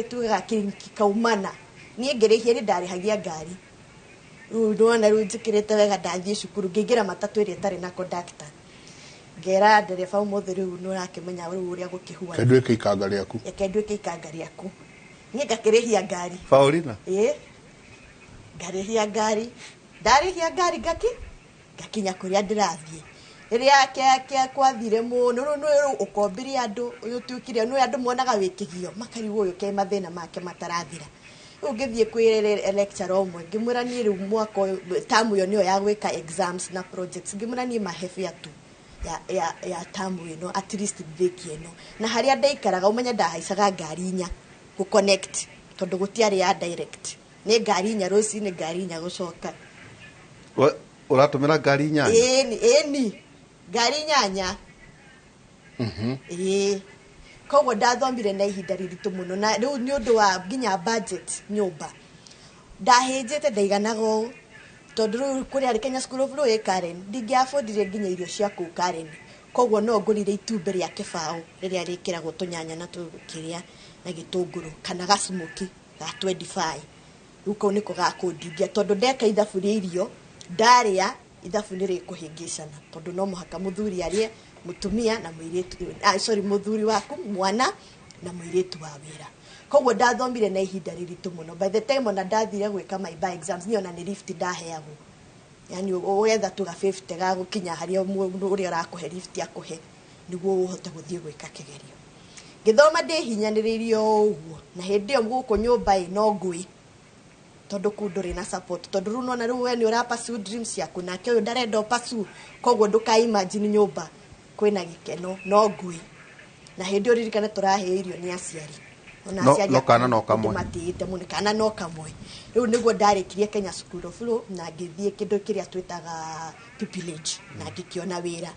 tuga kikaumana ni ngirihia ni ndarihagia ngari ndona ru njikirite wega ndathie cukuru ngingira matatu iria tari na conductor ngera ndereba umothe riu nurakimenya riu uria gukihua kendwike ikanga riaku ni ngakirihia ngari Paulina ngarihia ngari ndarihia ngari gakinya kuria ndirathie riria kia kwathire muno no ukombiria andu uyu tuikire no andu monaga wikigio makarigwo uyu ke mathina make matarathira ungithie kwire lecture omwe ngimura ni riu mwako tamu yo niyo ya gwika exams na projects ngimura ni mahefia tu ya tamu ino at least thiki ino na haria ndaikaraga umenya ndahaicaga ngari nya ku connect tondu gutiari ya direct ni ngari nya rosi ni ngari nya gucoka uratumira ngari nya ni ngari nyanya koguo ndathomire na ihinda riritu muno na riu ni undu wa nginya budget nyumba ndahĩnjĩte ndaiganaga tondu riu kuria ari Kenya School of Law Karen ndingiafondire nginya irio cia kuu Karen koguo no ngurire itumbe ria kibao riria rikiragwo tunyanya na tukiria na gitunguru kana gasmoki ga 25 uko niko gakundingia tondu ndeka ithabu ria irio ndaria ithabu ni rikuhingicana tondu no muhaka muthuri arie mutumia na muiritu muthuri waku mwana na muiritu wa wira koguo ndathomire na ihinda riritu muno by the time ona ndathire gwika my bar exams ni ona ni lift ndaheagwo yani ugetha tu ga 50 ga gukinya haria mundu uria arakuhe lift akuhe niguo uhote guthie gwika kigerio githoma ndi hinyaniririo uguo na hindi yo guku nyumba no ngui tondu kunduri na support tondu runo na ruwe ni ura pursue dreams yaku na kyo ndarenda pursue koguo nduka imagine nyumba kwina gikeno no ngui na hindi uririkana turahe irio ni aciari no kana no kamwe matite muni kana no kamwe riu niguo ndarikirie Kenya School of Law na ngithie kindu kiria twitaga pupillage na ngikiona wira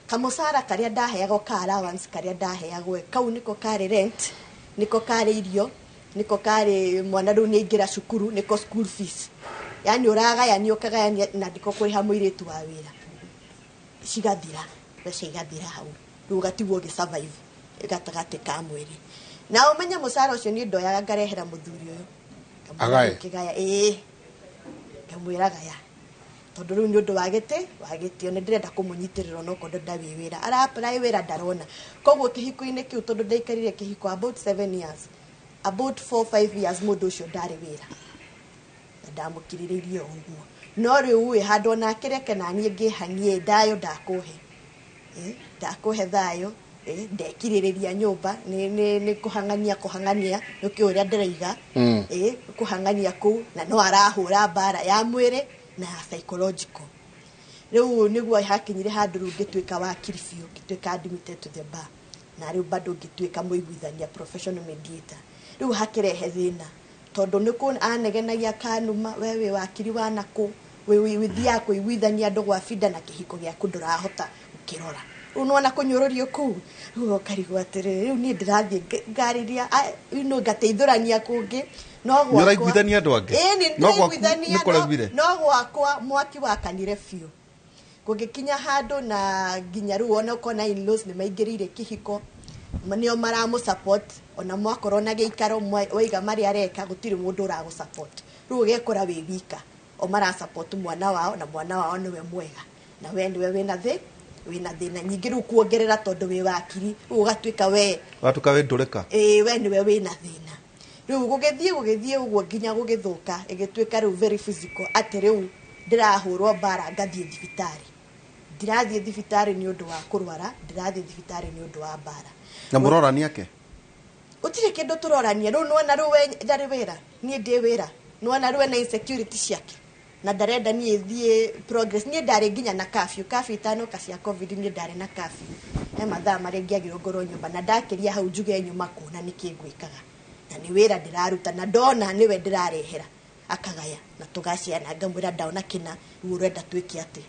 kamusara karia ndaheagwo ka allowance karia ndaheagwo kau niko kari rent niko kari irio niko kari mwana riu ni ingira cukuru niko school fees yani uragayania ukagayania na ndiko kuriha muiritu wa wira cigathira bese igathira hau riu gatigwo gi survive gatagate ka mwiri na umenya musara ucio ni ndoyaga ngarehera muthuri uyu agaye kigaya kamwiraga ya tondu riu ni undu wagite one ndirenda kumunyitirira no kondo ndawi wira ara apply wira ndarona koguo kihiko-ini kiu tondu ndaikarire kihiko about 7 years about 4-5 years mundu ucio ndari wira ndamukiriririo uguo no riu handu na kireke na nie ngihanie ndayo ndakuhe ndakuhe thayo ndekiririria nyumba ni kuhangania nukio uria ndiraiga kuhangania ku na no arahura bara ya mwire na psychological riu niguo hakinyire handu ru ngitwika wakiri biu ngitwika admitted to the bar na riu bado ngitwika muiguithania professional mediator riu hakirehe thina tondu niku anegenagia kanuma wewe wakiri wanaku wewe withia kuiguithania andu gwa bida na kihiko giaku ndurahota ukirora unona kunyururio ku ruo karigwa tere riu ni ndirathie ngariria ino ngateithurania kungi no gwa niraiguithania andu angi no gwakwa mwaki wakanire biu kungikinya handu na nginya riu ona kona in-laws ni maingirire kihiko manio maramu support ona mwakorwo na giikaro waiga mari areka gutiri mundu urago support riu gekora we wika o mara support mwana wao na mwana wao niwe mwega na we ndiwe wina thina nyingi riu kuongerera tondu we wakiri ugatwika we watuka we ndureka we niwe wina thina riu gugithie uguo nginya gugithuka igitwika riu very physical ati riu ndirahurwo bara ngathie thibitari ndirathie thibitari ni undu wa kurwara ndirathie thibitari ni undu wa bara na murorania ke utire kindu turorania riu nona riu we ndari wira ni ndi wira nona riu na insecurity ciake na ndarenda ni thie progress ni ndari nginya na curfew itano kacia covid ni ndari na curfew mathaa mari ngiagirwo ngoro nyumba na ndakiria hau njuge nyuma kuna nikigwikaga na ni wira ndiraruta na ndona niwe ndirarehera akagaya na tugaciana ngamwira ndaona kina riu renda twiki ati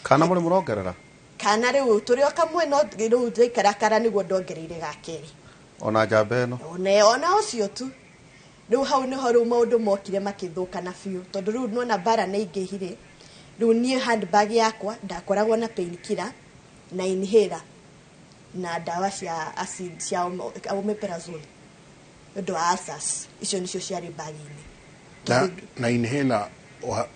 kana muri murongerera kana riu turi okamwe no riu ndikarakara niguo ndongereire gakeri ona jambe no ona ucio tu riu hau ni horu maundu mokire makithuka na biu tondu riu nona bara na ingihire riu ni handbag yakwa ndakoragwo na painkiller na inhaler na dawa cia acid cia omeprazole ndo asas icio nicio ciari bag-ini na inhaler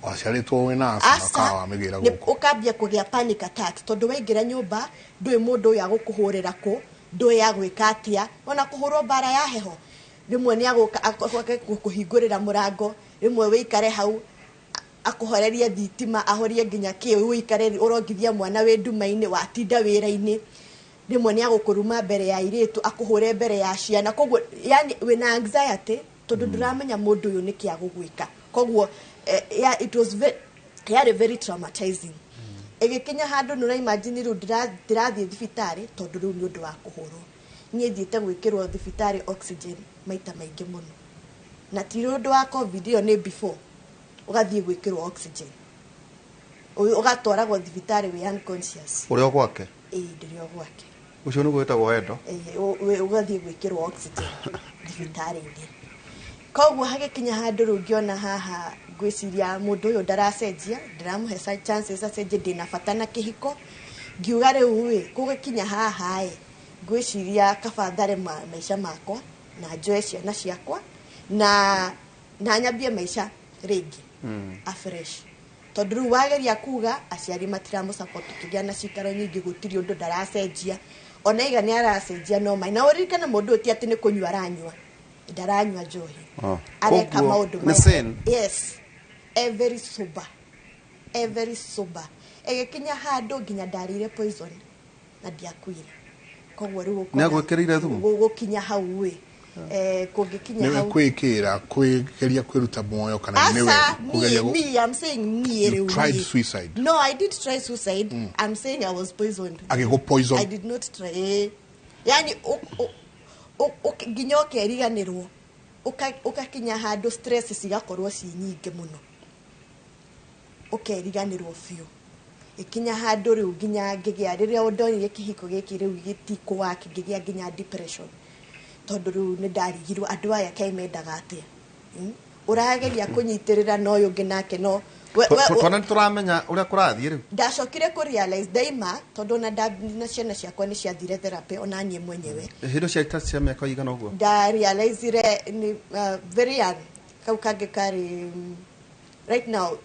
waciaritwo wina asa wamigira guku ukambia kugia panic attacks tondu waingira nyumba ndui mundu uyu agukuhurira ku ndui agwika atia ona kuhurwo bara ya heho rimwe ni akuhingurira murango rimwe wikare hau akuhoreria thitima ahorie nginya ki wikare urongithia mwana we nduma-ini watinda wira-ini rimwe ni agukuruma mbere ya iritu akuhure mbere ya ciana koguo yani wina anxiety tondu nduramenya mundu uyu niki agugwika koguo it was very traumatizing igikinya handu nura imagine riu ndirathie thibitari tondu riu ni undu wa kuhurwo nie thiete gwikirwo thibitari oxygen maita maingi muno na ti undu wa covid iyo ni before ugathie gwikirwo oxygen ugatwaragwo thibitari we unconscious urio gwake ndirio gwake ucio ni gwetagwo wendo ugathie gwikirwo oxygen thibitari-ini koguo hagikinya handu rungiona haha gwiciria mundu uyu ndaracenjia ndiramuhe chances acenjie ndina bata na kihiko ngiuga riu wi gugikinya haha gwiciria kabathare maisha makwa na njoe ciana ciakwa na nyambie maisha ringi afresh tondu riu wageria kuga aciari matiramu support kigia na cikaro nyingi gutiri undu ndaracenjia ona iga ni aracenjia no mai na uririkana mundu uti ati ni kunywa aranywa ndaranywa njohi areka maundu maya yes every sober egekinya handu nginya ndarire poison na ndiakwire koguo riu nagwekereire thumu gukinya hau wi kugikinya hau kwikira kwigeria kwiruta moyo kana niwe kugeria me I'm saying me you tried suicide no I did try suicide I'm saying I was poisoned go poison I did not try yani nginya ukeriganirwo ukakinya handu stress cigakorwo ci nyingi muno ukeriganirwo fiu ikinya handu riu nginya ngigia riria ndonire kihiko giki riu gitiko wake ngigia nginya depression tondu riu ni ndarigirwo andu aya kai mendaga atia urageria kunyitirira no uyu nginake no twana turamenya uria kurathie riu ndacokire ku realize daima tondu na na ciana ciakwa ni ciathire therapy ona nie mwenyewe hindo cia itasi miaka igana uguo da realize ni very young kau kage kari right now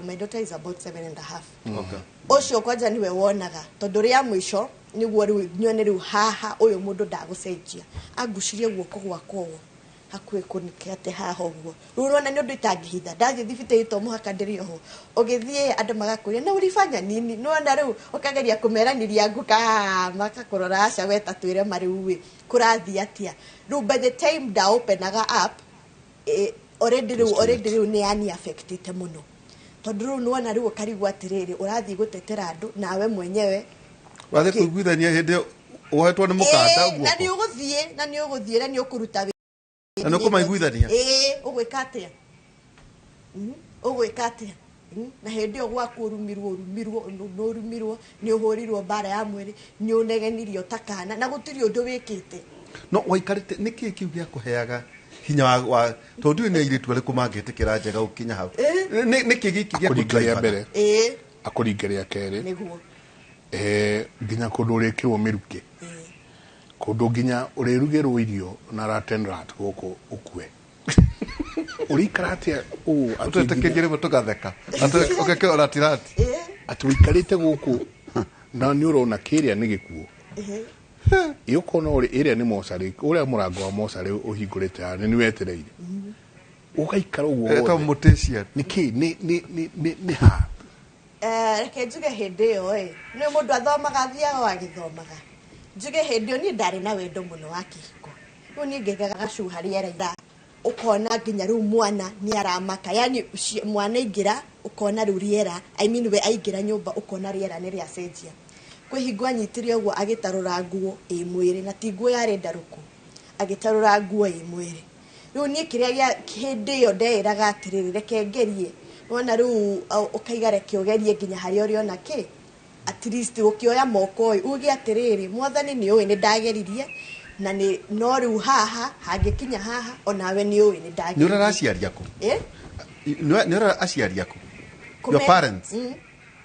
my daughter is about 7.5 okay ocio kwanja niwe wonaga tondu ria mwisho niguo riu nyone riu haha uyu mundu ndagucenjia agucirie guoko gwakwa hakwe kunikete haha uguo rurona ni undu itangihitha ndathie thibitari to muhaka ndirio ho ugithie andu magakuria na urifanya nini no na riu ukageria kumeraniria nguka makakurora aca weta twire mariu wi kurathia atia riu by the time da openaga up already riu ni ani affected muno tondu riu nuona riu ukarigwa atiriri urathie gutetera andu nawe mwenyewe wathe kuiguithania hindi uhetwo ni mukanda guo na ni uguthie na ni ukuruta na no kumaiguithania ugwika atia ugwika atia na hindi o gwaku rumirwo ni uhurirwo bara ya mwiri ni unegenirio takana na gutiri undu wikite no waikarite niki kiu gya kuheaga hinya wa tondu ni iritu ariku mangitikira njega ukinya hau niki giki gya kuringeria mbere akuringeria keri niguo nginya kundu urikirwo miruki kundu nginya urirugirwo irio na ratenrat guku ukue urikaratia atutekerie mutugatheka ukeke ratirati atuikarite guku na ni urona kiria ni gikuo iyukona uri iria ni mosari uria murango wa mosari uhingurite ni wetereire ugaikara uguo eta mutecia niki ni ha reke njuge hindi yo ni mundu athomaga thiaga agithomaga njuge hindi yo ni ndari na wendo muno wa kihiko no ni ngegaga gacuha riera ukona nginya riu mwana ni aramaka yani mwana ingira ukona riu riera I mean we aingira nyumba ukona riera ni ria cenjia kwihingwa nyitirio guo agitarura nguo mwiri na ti nguo yari ndaruku agitarura nguo mwiri riu ni kiria hindi yo ndeiraga atiriri reke ngerie wona riu ukaiga reke ugerie nginya hari ori ona ki at least ukioya moko ugi atiriri mwathani ni uwi ni ndageririe na ni no riu haha hangikinya haha onawe ni uwi ni ndageririe ni uraraciaria ku ni uraraciaria ku your parents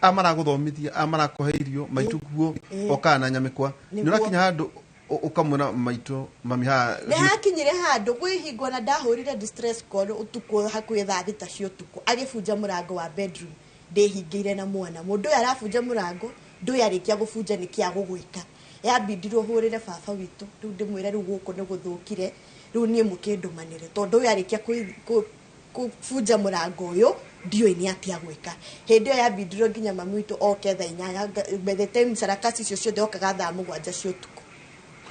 amara guthomithia amara kuheirio maituguo okana nyamikwa ni urakinya handu ukamuna maitu mami ha ni hakinyire handu gwihingwa na ndahurire distress call utuko hakuye thaathi ta cio tuko agibunja murango wa bedroom ndihingire na mwana mundu arabunja murango ndu yarikia gubunja nikia gugwika yabindirwo hurire baba witu riu ndimwire riu guku ni guthukire riu nie mukindumanire tondu yarikia kubunja murango uyu ndiyo ni atia gwika hindi yabindirwo nginya mami witu oke thaa 8 by the time sarakasi cio ciothe okaga thaa 7 cio tuko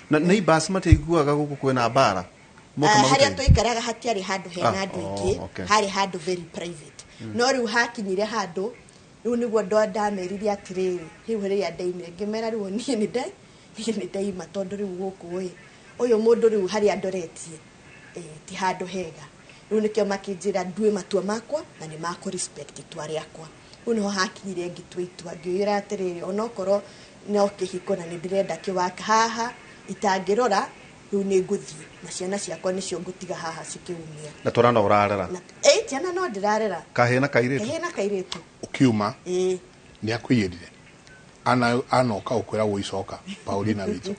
na neighbors mateiguaga guku kwena bara haria tuikaraga hatiari handu hena andu ingi hari handu very private no riu hakinyire handu riu niguo ndameririe atiriri riu riria ndaimire ngimera riu nie ni ndaima tondu riu guku uyu mundu riu haria ndoretie ti handu hega riu nikio makinjira ndue matua makwa na ni mako respect twariakwa riu no hakinyire ngitua itua ngioira atiriri onokorwo no kihiko na ni ndirenda kiwaka haha itangirora riu ni nguthi na ciana ciakwa nicio ngutiga haha cikiumia na torana urarera ciana no ndirarera kahena kairitu ukiuma ni akwiyirire anoka ukwira wicoka Paulina witu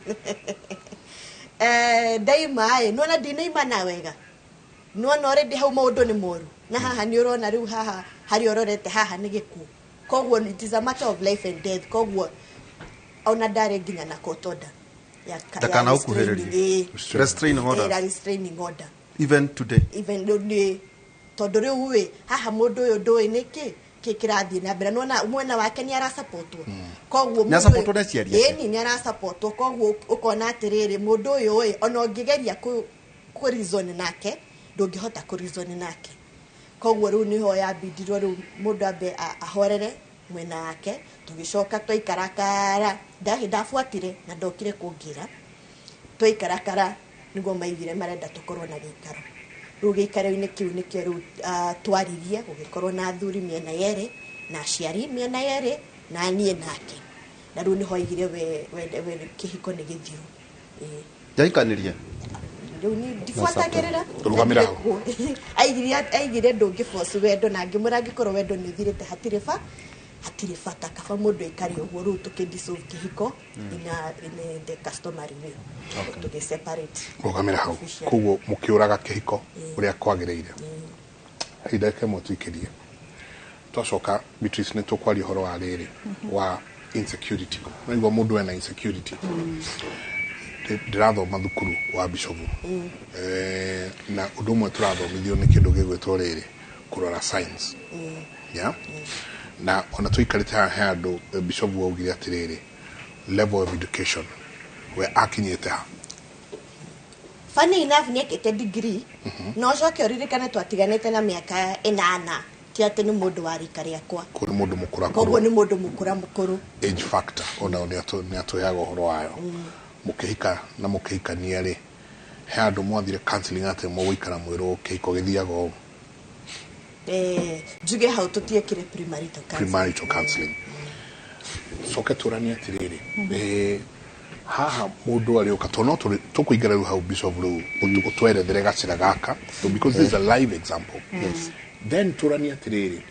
daima nona ndinaima na wega nona already hau maundu ni moru na haha ni urona riu haha hari ororete haha ni gikuo kogwo it is a matter of life and death kogwo ona ndare nginya na kotoda dakana ukuhereri restraining order even today tondu riu we haha mundu uyu ndui niki kirathie na mbere nona mwena wake ni ara supportwo kogwo ni supportwo na ciari ni ara supportwo kogwo ukona atiriri mundu uyu ona ungigeria ku reason nake ndungihota ku reason nake kogwo riu niho yabindirwo riu mundu ambe ahorere mwena wake tugicoka twaikarakara ndafuatire na ndokire kungira twaikarakara niguo maigire marenda tukorwo na gikaro riu gikaro-ini kiu nikio riu twaririe gugikorwo na athuri miena yeri na aciari miena yeri na nie nake na riu niho aigire we kihiko ni githiru jaikaniria riu ni ndifuatagirira turugamira aigire ndungiboci wendo na ngimura ngikorwo wendo ni thirite hatire fata kaba mundu ikari uguo riu tukidissolve kihiko in the customary way tuki separate rugamira hau kuguo mukiuraga kihiko uria kwagiriire hinda kemo tuikirie twacoka Beatrice ni tukwari horo wa riri wa insecurity niguo mundu ena insecurity ndirathoma thukuru wa Bishovu na undu umwe turathomithio ni kindu gigwitwo riri kurora science na ona tuikarite haha andu Bishovu augire atiriri level of education we akinyete ha funny enough ni ekete degree no coke uririkane twatiganite na miaka 8 ti ati ni mundu wa rika riakwa kuri mundu mukura kogwo ni mundu mukuru age factor ona ni atuyaga uhoro wayo mukihika na mukihikania ri he andu mwathire counseling ati mwikara mwiro kihiko githiaga o juge hau tutiekire primarital counseling soke turania atiriri haha mundu ari ukatono tukuingara ru hau Bishop ru utwerethere gacira gaka because this is a live example then turania atiriri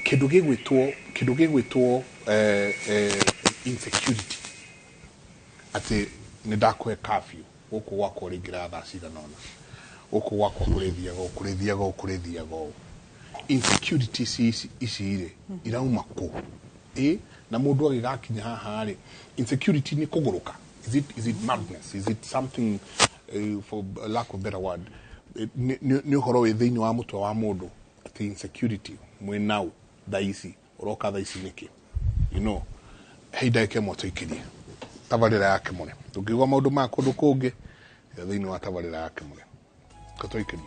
kindu gigwitwo insecurity ati ni ndakwe curfew uku wako ringira thaa cigana ona uku wako kurithiaga insecurity icire irauma ku na mundu agigakinya haha ri insecurity ni kuguruka is it madness is it something for lack of better word ni horo we thiini wa mutwe wa mundu ati insecurity mwenau daisi uroka daisi niki heida ke moto ikiria tabarira yake mune tugigwa maundu ma kundu kungi thiini wa tabarira yake mune katoikiria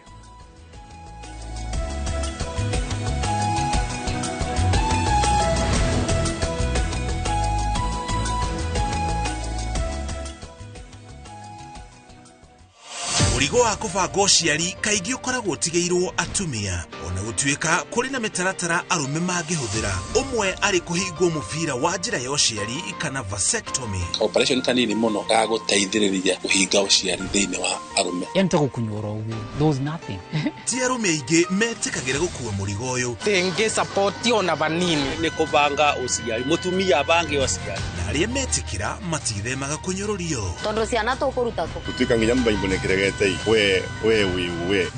Murigo wa kubanga uciari kaingi ukoragwo utigeirwo atumia ona gutuika kuri na mitaratara arume mangihuthira umwe ari kuhingwo mubira wa njira ya uciari kana vasectomy operation kanini muno ga guteithiriria kuhinga uciari thiini wa arume yenta gukunyora ugu those nothing ti arume aingi metikagira gukua murigo uyu tengi support ona vanini ni kubanga uciari mutumia bangi uciari na aria metikira matithemaga kunyororio tondo ciana tukuruta tu tutika nginya mbaimbonekeregete we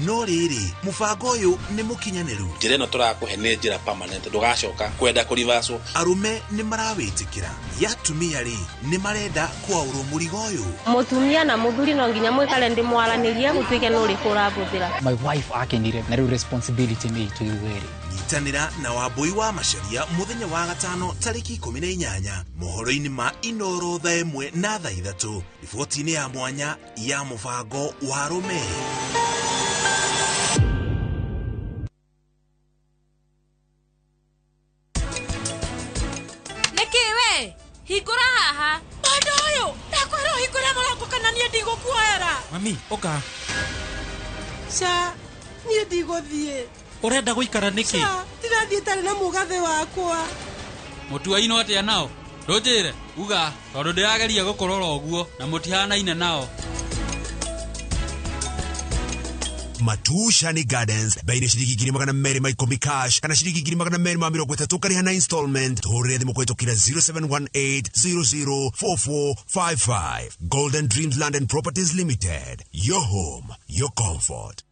no riri mubango uyu ni mukinyaniru njira no turakuhe ni njira permanent ndugacoka kwenda kurivaso arume ni marawitikira yatumia ri ni marenda kwaurwo murigo uyu mutumia na muthuri no nginya mwikale ndi mwaranirie gutwike no ri kurabuthira my wife akenire na responsibility ni to were nyitanira na wabui wa macharia muthenya wa gatano tariki 18 mohoro-ini ma Inoro thaa 1 na thaa 3 riboti-ini ya mwanya ya mubango wa arume nikiwe hingura haha bado uyu ndakwira hingura murango kana nie ndigukuoera mami oka cha nie ndiguthie urenda guikara niki ndirathie tari na mugathe wakwa mutuaino atia nao ndunjire uga tondu ndirageria gukorora uguo na mutihanaine nao Matushani Gardens baina shilingi 200 maikomi cash kana shilingi 230 kari hana installment tore thimo kwetu kila 0718004455. Golden Dreams Land and Properties Limited, your home, your comfort.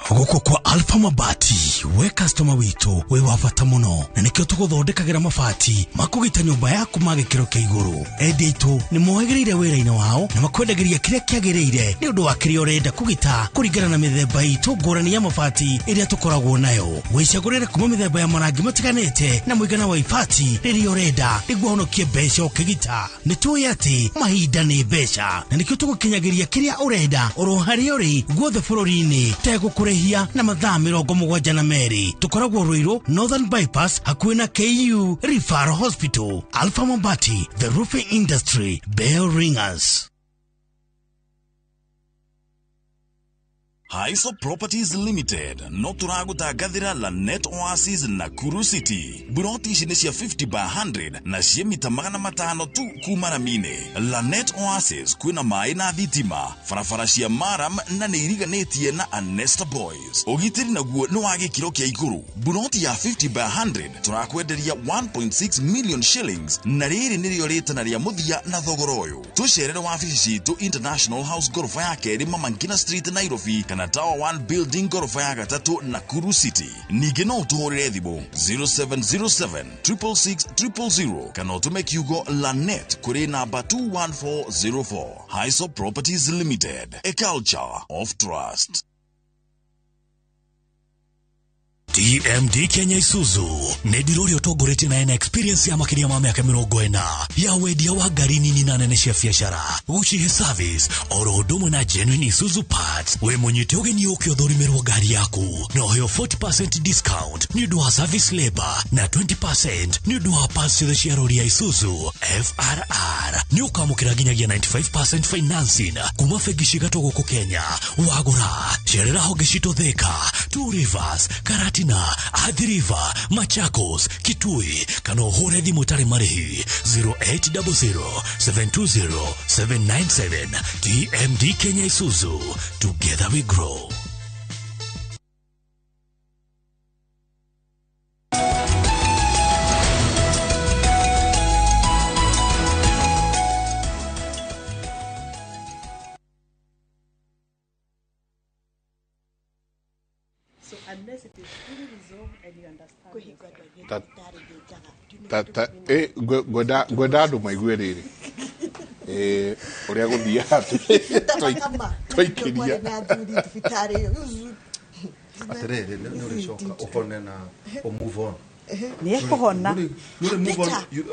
Guko kwa Alpha Mabati, we customer witu, we wafata muno, na nikio tuguthondekagira mabati makugita nyumba yaku magikiro kia iguru. Endi itu ni moegereire wira-ini wao na makwendagiria kiria kiagireire ni undu wa kiria urenda kugita kuringana na mithemba itu ngurani ya mabati iria tukoragwo nayo. Wicagurire kuma mithemba ya marangi matiganite na muigana wa ibati riria urenda niguo honokie mbeca ukigita. Nituĩ ati mahinda ni mbeca na nikio tugukinyagiria kiria urenda oro haria uri guothe bururi-ini tegukure na mathaa 72 tukoragwo Ruiru Northern Bypass hakuhĩ na KU Referral Hospital. Alpha Mabati, the roofing industry, bell ringers. Haiso Properties Limited no turagutangathira Lanet Oasis Nakuru City. Buroti ici nĩ cia 50 by 100 na cia mita 500 tu kuma na mine. Lanet Oasis kwina maĩ na thitima, barabara cia maram na nĩ iriganĩtie na Anesta Boys. Ũgitĩri naguo nĩ wa gĩkĩro kĩa igũrũ. Buroti ya 50 by 100 turakwenderia 1.6 million shillings na rĩrĩ nĩrĩo rĩtana rĩa mũthia na thogora ũyũ. Tũcerere wabici citũ International House gorofa ya kerĩ Mama Ngina Street Nairobi kana Tower 1 Building gorofa ya gatatu Nakuru City. Ningĩ no ũtũhũrĩre thimũ 0707 666 000 kana ũtũme kiugo Lanet kũrĩ namba 21404. Haiso Properties Limited, a culture of trust. TMD Kenya Isuzu nedirorio togorete na experience ya makiria ma miaka 40 ya wendia wa gari nini na nene cia biashara uchihe service oro domo na genuine Isuzu parts. We mwenyete ugeni ukiothorimerwo gari yaku no hiyo 40% discount ni do service labor na 20% ni do parts cia ciarori ya Isuzu FRR ni ukamukira ginyagia 95% financing kuma fegishika togo ku Kenya. Wagura sherera hogeshito Thika, Two Rivers, Karati na Athi River, Machakos, Kitui, kano hore thimu tari marihi 0800-720-797. TMD Kenya Isuzu, together we grow. So unless it is fully resolved and you understand gwenda andå maigue rä rä å rä a gå thiaga twaikiria atiriri ni uricoka ukone na move on ni ekuhona you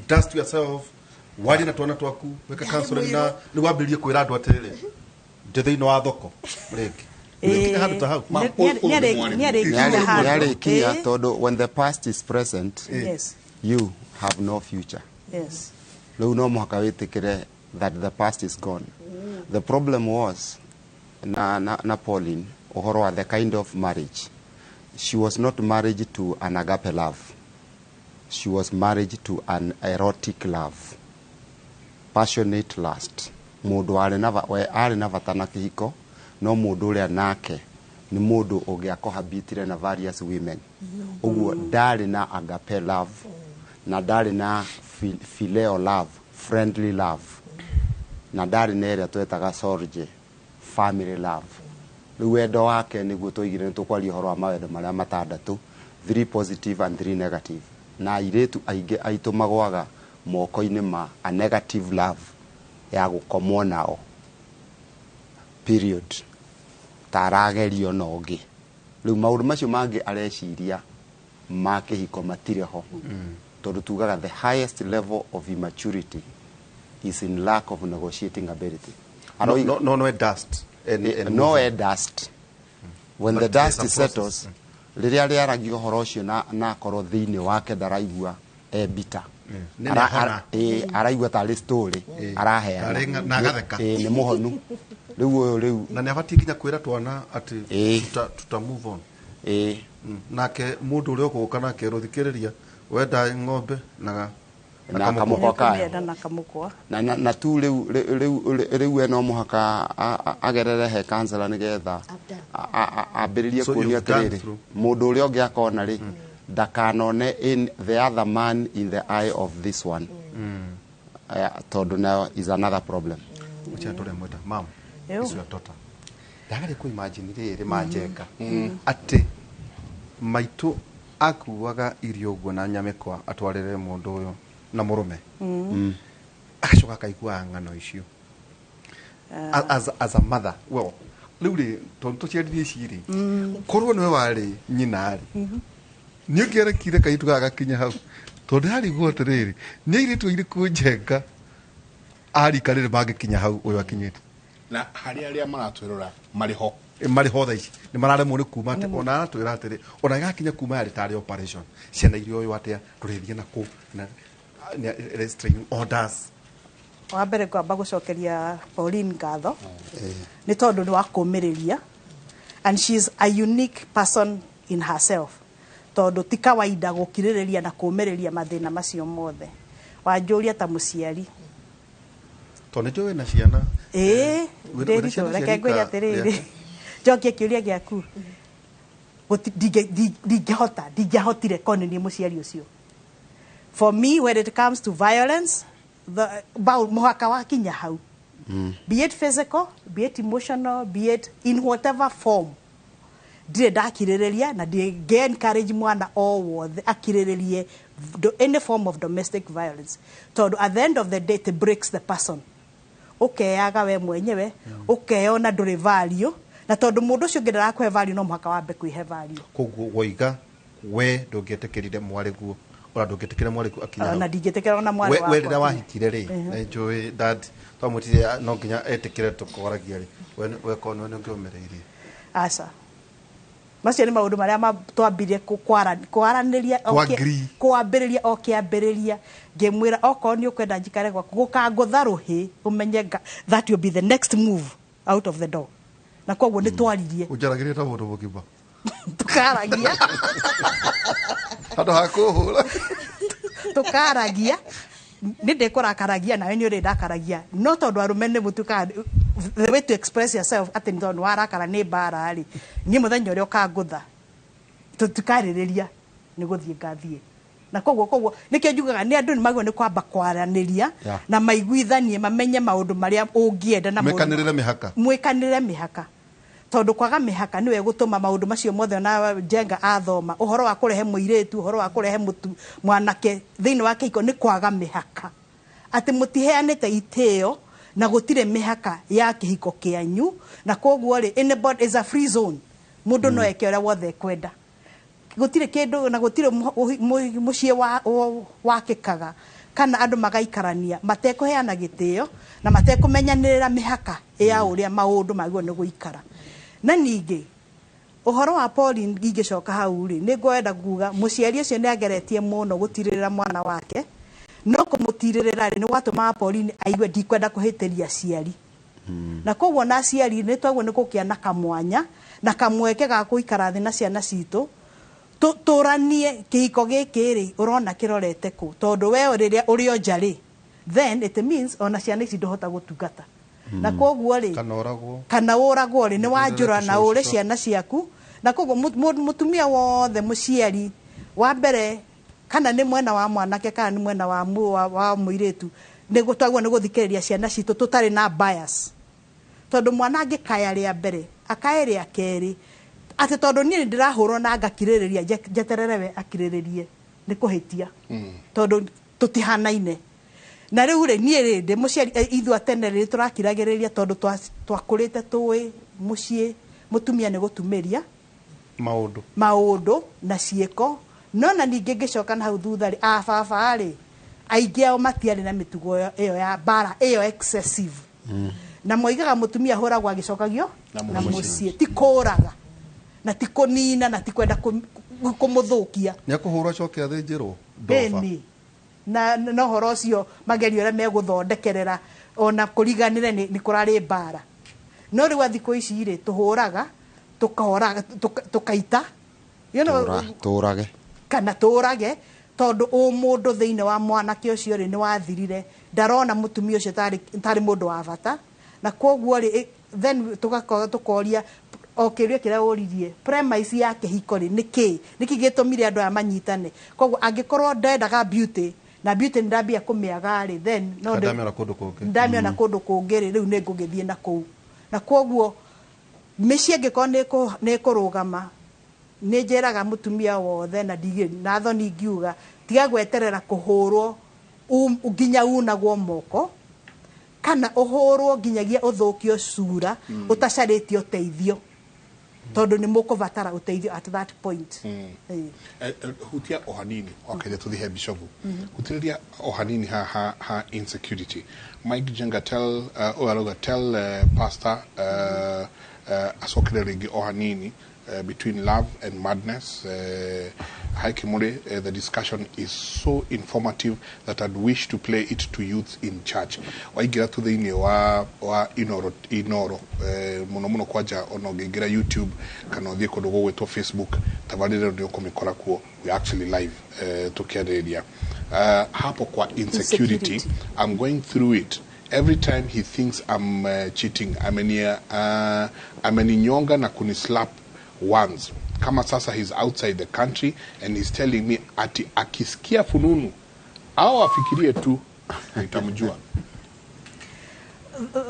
dust yourself wali na twana twaku weka counseling na ni wambirie kwira andu atiriri ndi thiini wa thoko reki when the past is present, yes, you have no future. Yes. That the past is gone. The problem was na Pauline Ohoro, the kind of marriage. She was not married to an agape love. She was married to an erotic love. Passionate lust. Mundu ari na vatana kihiko. No mundu uria nake ni mundu ugiakohabitire na various women. Uguo ndari na agape love na ndari na phileo love, friendly love, na ndari na area twetaga sorge, family love. Riu wendo wake niguo tuigire ntukwaria horo wa mawendo maria matandatu, 3 positive and 3 negative. Na iretu aingi aitu magwaga moko-ini ma a negative love ya gukomwo nao, period. Taragerio no ngi riu maundu macio mangi areciria makihiko matire ho tondu tugaga the highest level of immaturity is in lack of negotiating ability. No dust dust when the dust settles riria riaragio horo ucio na korwo thiini wake ndaraigua bita araigua tari story araheana na gatheka ni muhonu riu na ne abati nginya kwira twana ati tuta move on nake mundu uri okuka nake ruthikiriria wenda ng'ombe na na akamukwa kaya na akamukwa na tu riu eno muhaka agerere he counselor nigetha ambiririe kunia tiriri mundu uria ungi akona ri ndakanone in the other man in the eye of this one tondu now is another problem uchatore mweta mam isu ya tota ndagari ku imagine riri manjenga ati maitu akuaga irio guo na nyamekwa atwarire mundu uyu na murume agacoka akaigua ng'ano icio as a mother well riu ri tondu tuciaririe ciri korwo niwe wari nyina ri ni ungerekire kaitu gagakinya hau tondu hari guo atiriri ni iritu iriku njenga arikarire magikinya hau uyu akinyite na hari aria maratwirora mariho tha ici ni mararemwo ni kuma ati ona aratwira atiri ona gakinya kuma yari tari operation ciana irio uyu atia turithie na ku na restraining orders wa mbere kwamba gucokeria Pauline ngatho ni tondu ni wa kumiriria and she is a unique person in herself tondu ti kawaida gukiririria na kumiriria mathina macio mothe wanjuria ta muciari tondu njowe na ciana reke ngwire atiriri njokie kiuria giaku ndingehotire konini muciari ucio. For me, when it comes to violence, muhaka wakinya hau, be it physical, be it emotional, be it in whatever form, ndire ndakiririria na ndinge encourage mwana o wothe akiriririe any form of domestic violence tondu at the end of the day it breaks the person ukeaga we mwenyewe ukeona nduri value na tondu mundu ucio ngi ndarakwe value no muhaka wambe kwihe value koguo woiga we ndungetekirire mwari guo ora ndungetekira mwari ku akinya na ndingetekira na mwari we rira wahikire ri na njui dad twamutire no nginya etekire tukoragia ri we kono no ngiomereirie asa macio ni maundu maria twambirie kwaraniria kwambiriria o kiambiriria ngimwira okorwo ni ukwenda njikare gwaku gukangutha ruhi umenye that will be the next move out of the door na koguo ni twaririe ujaragirie ta mundu mugiba tukaragia hado hakuhura tukaragia ni ndikurakaragia nawe ni uri ndakaragia no tondu arume ni mutuka the way to express yourself ati tondu warakara ni bara ri ni muthenya uri ukangutha tukaririria ni guthie ngathie na koguo nikio njugaga ni andu ni magwo ni kwamba kwaraniria na maiguithanie mamenye maundu maria ungienda na mwikanirire mihaka tondu kwaga mihaka niwe gutuma maundu macio mothe na Njenga athoma uhoro wa kurehe muiretu uhoro wa kurehe mwanake thiini wa kihiko ni kwaga mihaka ati mutiheanite itio na gutire mihaka ya kihiko kianyu na koguo ri anybody is a free zone mundu no eke ora wothe kwenda gutire kindu na gutire mucie wa kikaga kana andu magaikarania matekuheana gitio na matekumenyanirira mihaka ya uria maundu magwo ni guikara na ningi uhoro wa Pauline ngigicoka hau ri ni ngwenda kuga muciari ucio ni ageretie muno gutiririra mwana wake no kumutirira ri ni watuma Pauline aigue ndikwenda kuhitiria ciari na koguo na ciari ni twagwo ni kukiana kamwanya na kamweke ga kuikara thi na ciana citu turanie kihiko giki ri urona kirorete ku tondu we riria urio njari then it means ona ciana ici ndohota gutungata na koguo ri kana uragwo ri ni wanjura na uri ciana ciaku na koguo mutumia wothe muciari wa mbere kana ni mwena wa mwanake kana ni mwena wa muiretu ni gutagwo ni guthikiriria ciana citu tutari na bias tondu mwana angikaya ria mbere akae ria keri ati tondu ni ndirahurwo na ngakiririria jetererewe akiriririe ni kuhitia tondu tutihanaine na riu ri nie rindi muciari ithu atene ri turakiragiriria tondu twakurite tuwi mucie mutumia ni gutumiria maundu na cieko no na ningi ngicoka na hau thutha ri baba ri aingi ao matiari na mitugo iyo ya bara iyo excessive na moigaga mutumia huragwo agicokagio na mucie ti kuraga na ti kunina na ti kwenda kumuthukia ni akuhura coke athinjirwo ndofa na no horo cio magerio ria meguthondekerera ona kuriganire ni kurari bara no riu thikũ ici ri tuhuraga tukaita turage kana turage tondu o mundu thiine wa mwanake ucio ri ni wathirire ndarona mutumia ucio tari mundu wa bata na koguo ri then tukoria okiria kira uririe premise yake hiko ri niki gitumire andu amanyitane koguo angikorwo ndendaga beauty na beauty ndambia kumiaga ri then no ndamiona kundu kungi ri riu ni ngugithie na kou na koguo mĩciĩ angĩkorwo nĩ kũrũgama nĩ njeraga mũtumia wothe na na thoni ngiuga tiga gweterera kũhũrwo nginya unagwo moko kana ũhũrwo nginyagia ũthũkio cura ũtacarĩtie ũteithio tondu nĩ mũkũbatara ũteithio at that point. Hutia ohanini wakaja tuthihe bishofu hutiria ohanini ha insecurity. Mike Jenga tell pastor asokere rigi ohanini between love and madness. The discussion is so informative that I'd wish to play it to youth in church. Waigira to the wa inoro muno kwaja onogigira YouTube kana thie kodogo weto Facebook tavalire ndio komikora kuo we actually live tukiaderia hapo kwa insecurity. I'm going through it. Every time he thinks I'm cheating, ameninyonga na kunislap once. Kama sasa he's outside the country and he's telling me ati akisikia fununu au afikirie tu nitamjua.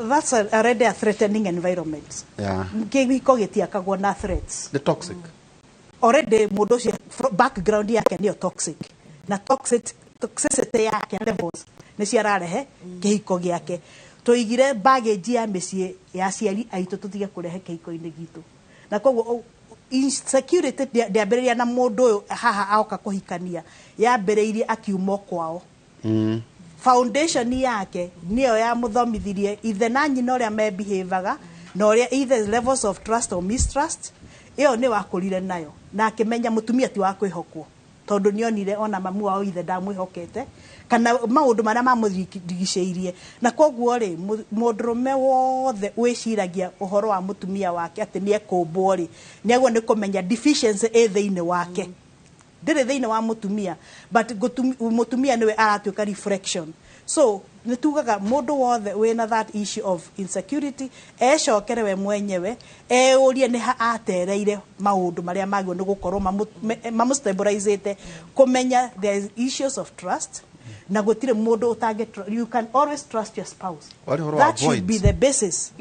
That's already a threatening environment. Yeah. Giko getiakagwo na threats. The toxic. Already mundu background yake ni toxic. Na toxicity yake levels ni ciararehe kihiko giake. Tuigire baggage ya mĩciĩ ya ciari aitu tutige kurehe kihiko-ini gitu. Na koguo insecurity ndiambĩrĩria na mũndũ ũyũ haha aoka kũhikania yambĩrĩirie akiuma kwao. Foundation yake niyo ya mũthomithirie ithe na nyina ũrĩa mebehaveaga na ũrĩa either levels of trust or mistrust iyo ni wakũrire nayo na akĩmenya mũtumia ti wa kwĩhokwo tondu nĩonire ona mamu wao ithe ndamwĩhokete kana maũndũ marĩa mamũrigicĩirie na koguo ri mũndũrũme wothe wĩciragia ũhoro wa mũtumia wake atĩ nĩ ekũmbwo ri nĩaguo nĩ kũmenya deficiency thĩinĩ wake ndĩrĩ thĩinĩ wa mũtumia but mũtumia nĩwe aratuĩka reflection. So nitugaga mũndũ wothe wĩna that issue of insecurity ecokere we mwenyewe eurie nĩ ha atereire maũndũ marĩa magĩrĩirwo nĩ gũkorwo mamustabilizete kũmenya there is issues of trust na gũtirĩ mũndũ you can always trust your spouse. That should be the basis.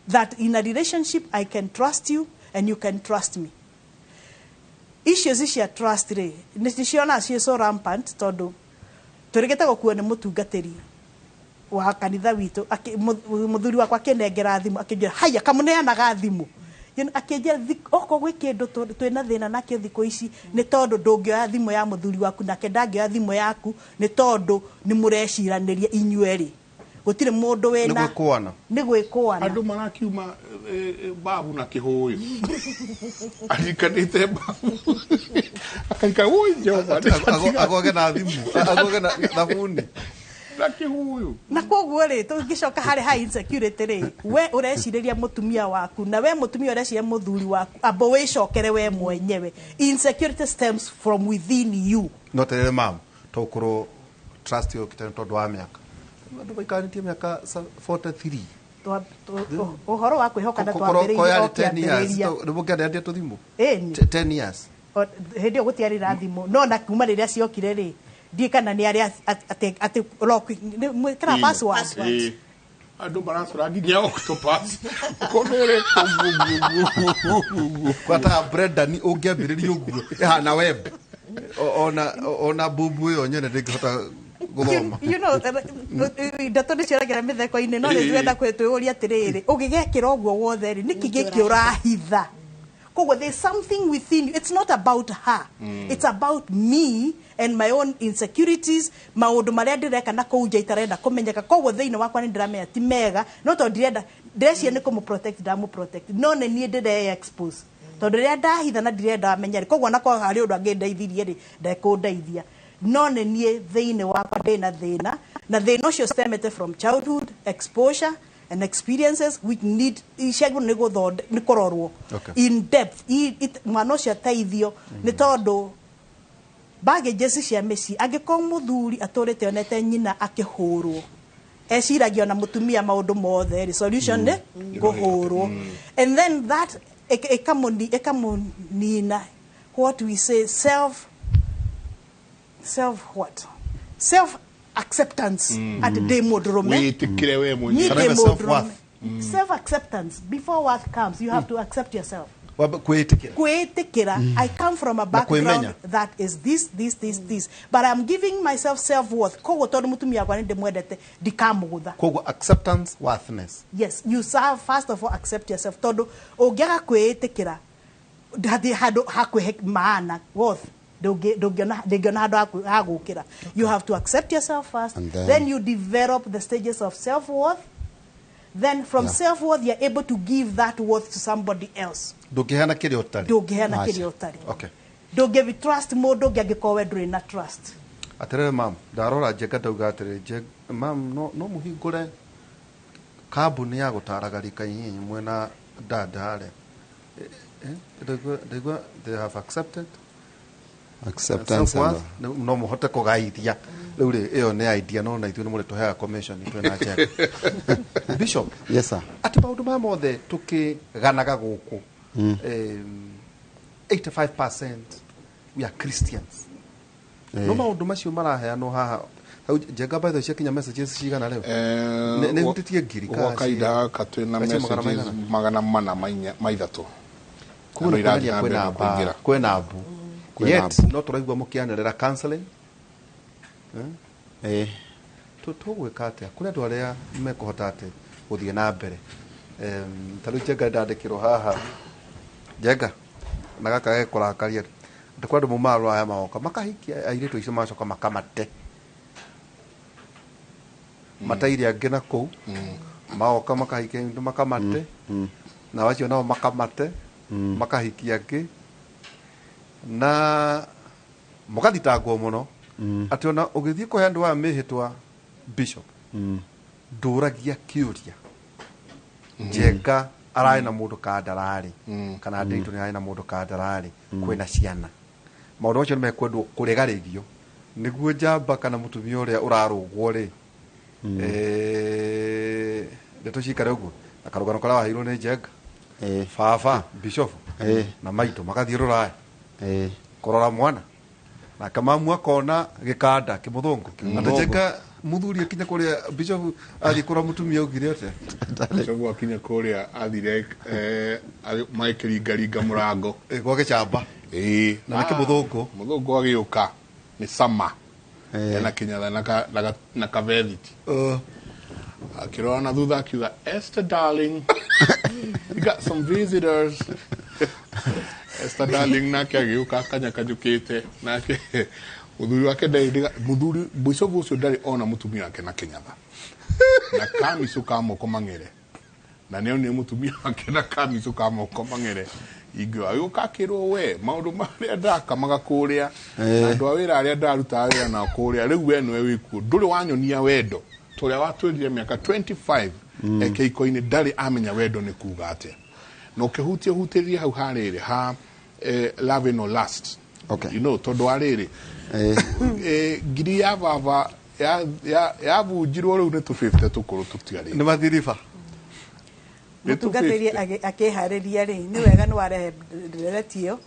That in a relationship I can trust you and you can trust me. Issues cia trust ri niciona cie so rampant tondu turigete gukuo ni mutungatiri wa kanitha witu muthuri wakwa akinengera thimu akinjira haya kamuneanaga thimu akinjira oko gwi kindu twina thina nakio thiko ici ni tondu ndungioya thimu ya muthuri waku nake ndangioya thimu yaku ni tondu ni mureciraniria inyueri gutire mundu wena ni gwikuana andu marakiuma babu na kihuyu alikanite babu akaika ujo agoge na thimu agoge na fundi na kihuyu na koguo ri tungicoka hari ha insecurity ri we ureciriria mutumia waku na we mutumia ureciria muthuri waku abo wicokere we mwenyewe. Insecurity stems from within you. Not a mom tokoro trust you kitendo tondu wa miaka ndu baikanitie miaka 43 uhoro wa kwihoka na twambiririe 10 tuthimu 10 years hindi gutiarira thimu no na kuma riria ciokire ri ndie kana ni aria ati lock kra password andu baracuragiria octopus konere kwata Brenda ni ungiambiriria uguo na web ona bubu yo nyene ndingihota gũthoma. You know ndato nĩ ciaragĩra mĩtheko-inĩ no nĩ twenda kwĩtũũria atĩrĩrĩ ũgĩgekĩra ũguo wothe rĩ nĩkĩ gĩkĩ ũrahitha koguo there's something within you. It's not about her. It's about me and my own insecurities maũndũ marĩa ndĩreka na kũu nja itarenda kũmenyeka koguo thĩinĩ wakwa nĩ ndĩramenya ti mega no tondũ ndĩrenda ndĩreciria nĩ kũmũprotect ndamũprotect no nĩ niĩ ndĩre expose tondu ria ndahitha na ndirenda amenya koguo nako hari undu angindeithirie ri ndekũndeithia no nĩ niĩ thĩinĩ wakwa ndĩna thĩna na thĩna ũcio stemete from childhood exposure and experiences which need ishagwo nĩ kũrorwo in depth mwana ũcio ateithio nĩ tondu baggages cia mĩciĩ angĩkorwo mũthuri atũrĩte onete nyina akĩhũrwo eciragia na mũtumia maũndũ mothe solution nĩ kũhũrwo and then that ekamunina what we say self acceptance at the modrome self acceptance before worth comes you have to accept yourself. I come from a background that is this, but I'm giving myself self-worth. Acceptance, worthiness. Yes, you first of all accept yourself. You have to accept yourself first, then you develop the stages of self-worth. Then from self-worth, you're able to give that worth to somebody else. Okay. Don't give it trust more, don't give it trust. Atere mam, darora jega daugatere jeg mam no muhigore kabuni ya gutaragarika yinyi mwena dadare. They have accepted acceptance no muhote kugaithia riu ri iyo ni idea no na ithu ni muri tuhe commission itwe na check. Bishop, yes sir, ati maundu ma mothe tukiganaga guku 85% we are Christians. No maundu macio maraheanwo haha jega by the checking messages cigana leo ne gutitie ngiri ka kaida katwena messages magana mana maithatu kuno irania kwena abu yet no turaigwa mukianirira counseling tugwika atia kuri andu aria mekuhota ati guthie na mbere taru jega ndandikirwo haha jega na gaka gekurakaria ndikwenda mumarwa aya maoka makahikia airitu icio macoka makamate matairi angĩ na kũu maoka makahikia ndu makamate na wacio nao makamate makahikia angĩ na mũgathitangwo mũno atĩ ona ũgĩthiĩ kũhe andũ aya mĩhĩtwa bishop ndũragia kĩũria Njenga arai na mũndũ kandararĩ kana ndĩitũ nĩ arai na mũndũ kandararĩ kwĩna ciana maũndũ macio nĩ mekwendwo kũregarĩrio nĩguo njamba kana mũtumia ũrĩa ũrarũgwo rĩ nĩtũcikare ũguo na karũgano karĩa waheirwo nĩ Njenga baba bishop na maitũ magathiĩ rũraya kũrora mwana na kamamu akona gĩkanda kĩmũthũngũ na Njenga muthuri akinya kũrĩa bishop athiĩ kũra mũtumia ũgire atĩa bishop akinya kũrĩa athire maikĩringaringa mũrango gwa gĩcamba na kĩmũthũngũ mũthũngũ agĩũka ni sama na kinyatha na kavethiti akirona na thutha akiuga Esther darling we got some visitors Esther darling nake agĩũka akanyakajũkĩte nake muthuri wake muthuri bishop ucio ndari ona mutumia wake na kinyatha na kamicu ka moko mang'ere na nĩo nĩ mutumia wake na kamicu ka moko mang'ere igwa ayuka kirwo we maundu maria ndakamaga kuria andu a wira aria ndaruta wira na kuria riu we no wiku nduri wanyonia wendo turia watwirire miaka 25 ekeiko-ini ndari amenya wendo ni kuga atia no hutirie hau hariri ha love no last you know tondu ariri ngiri ya baba ya bunjirwo riu ni tu 50 tukuru tutiari ni mathiriba mutungatĩri akĩharĩria rĩ nĩ wega nĩ warehe ndereti ĩyo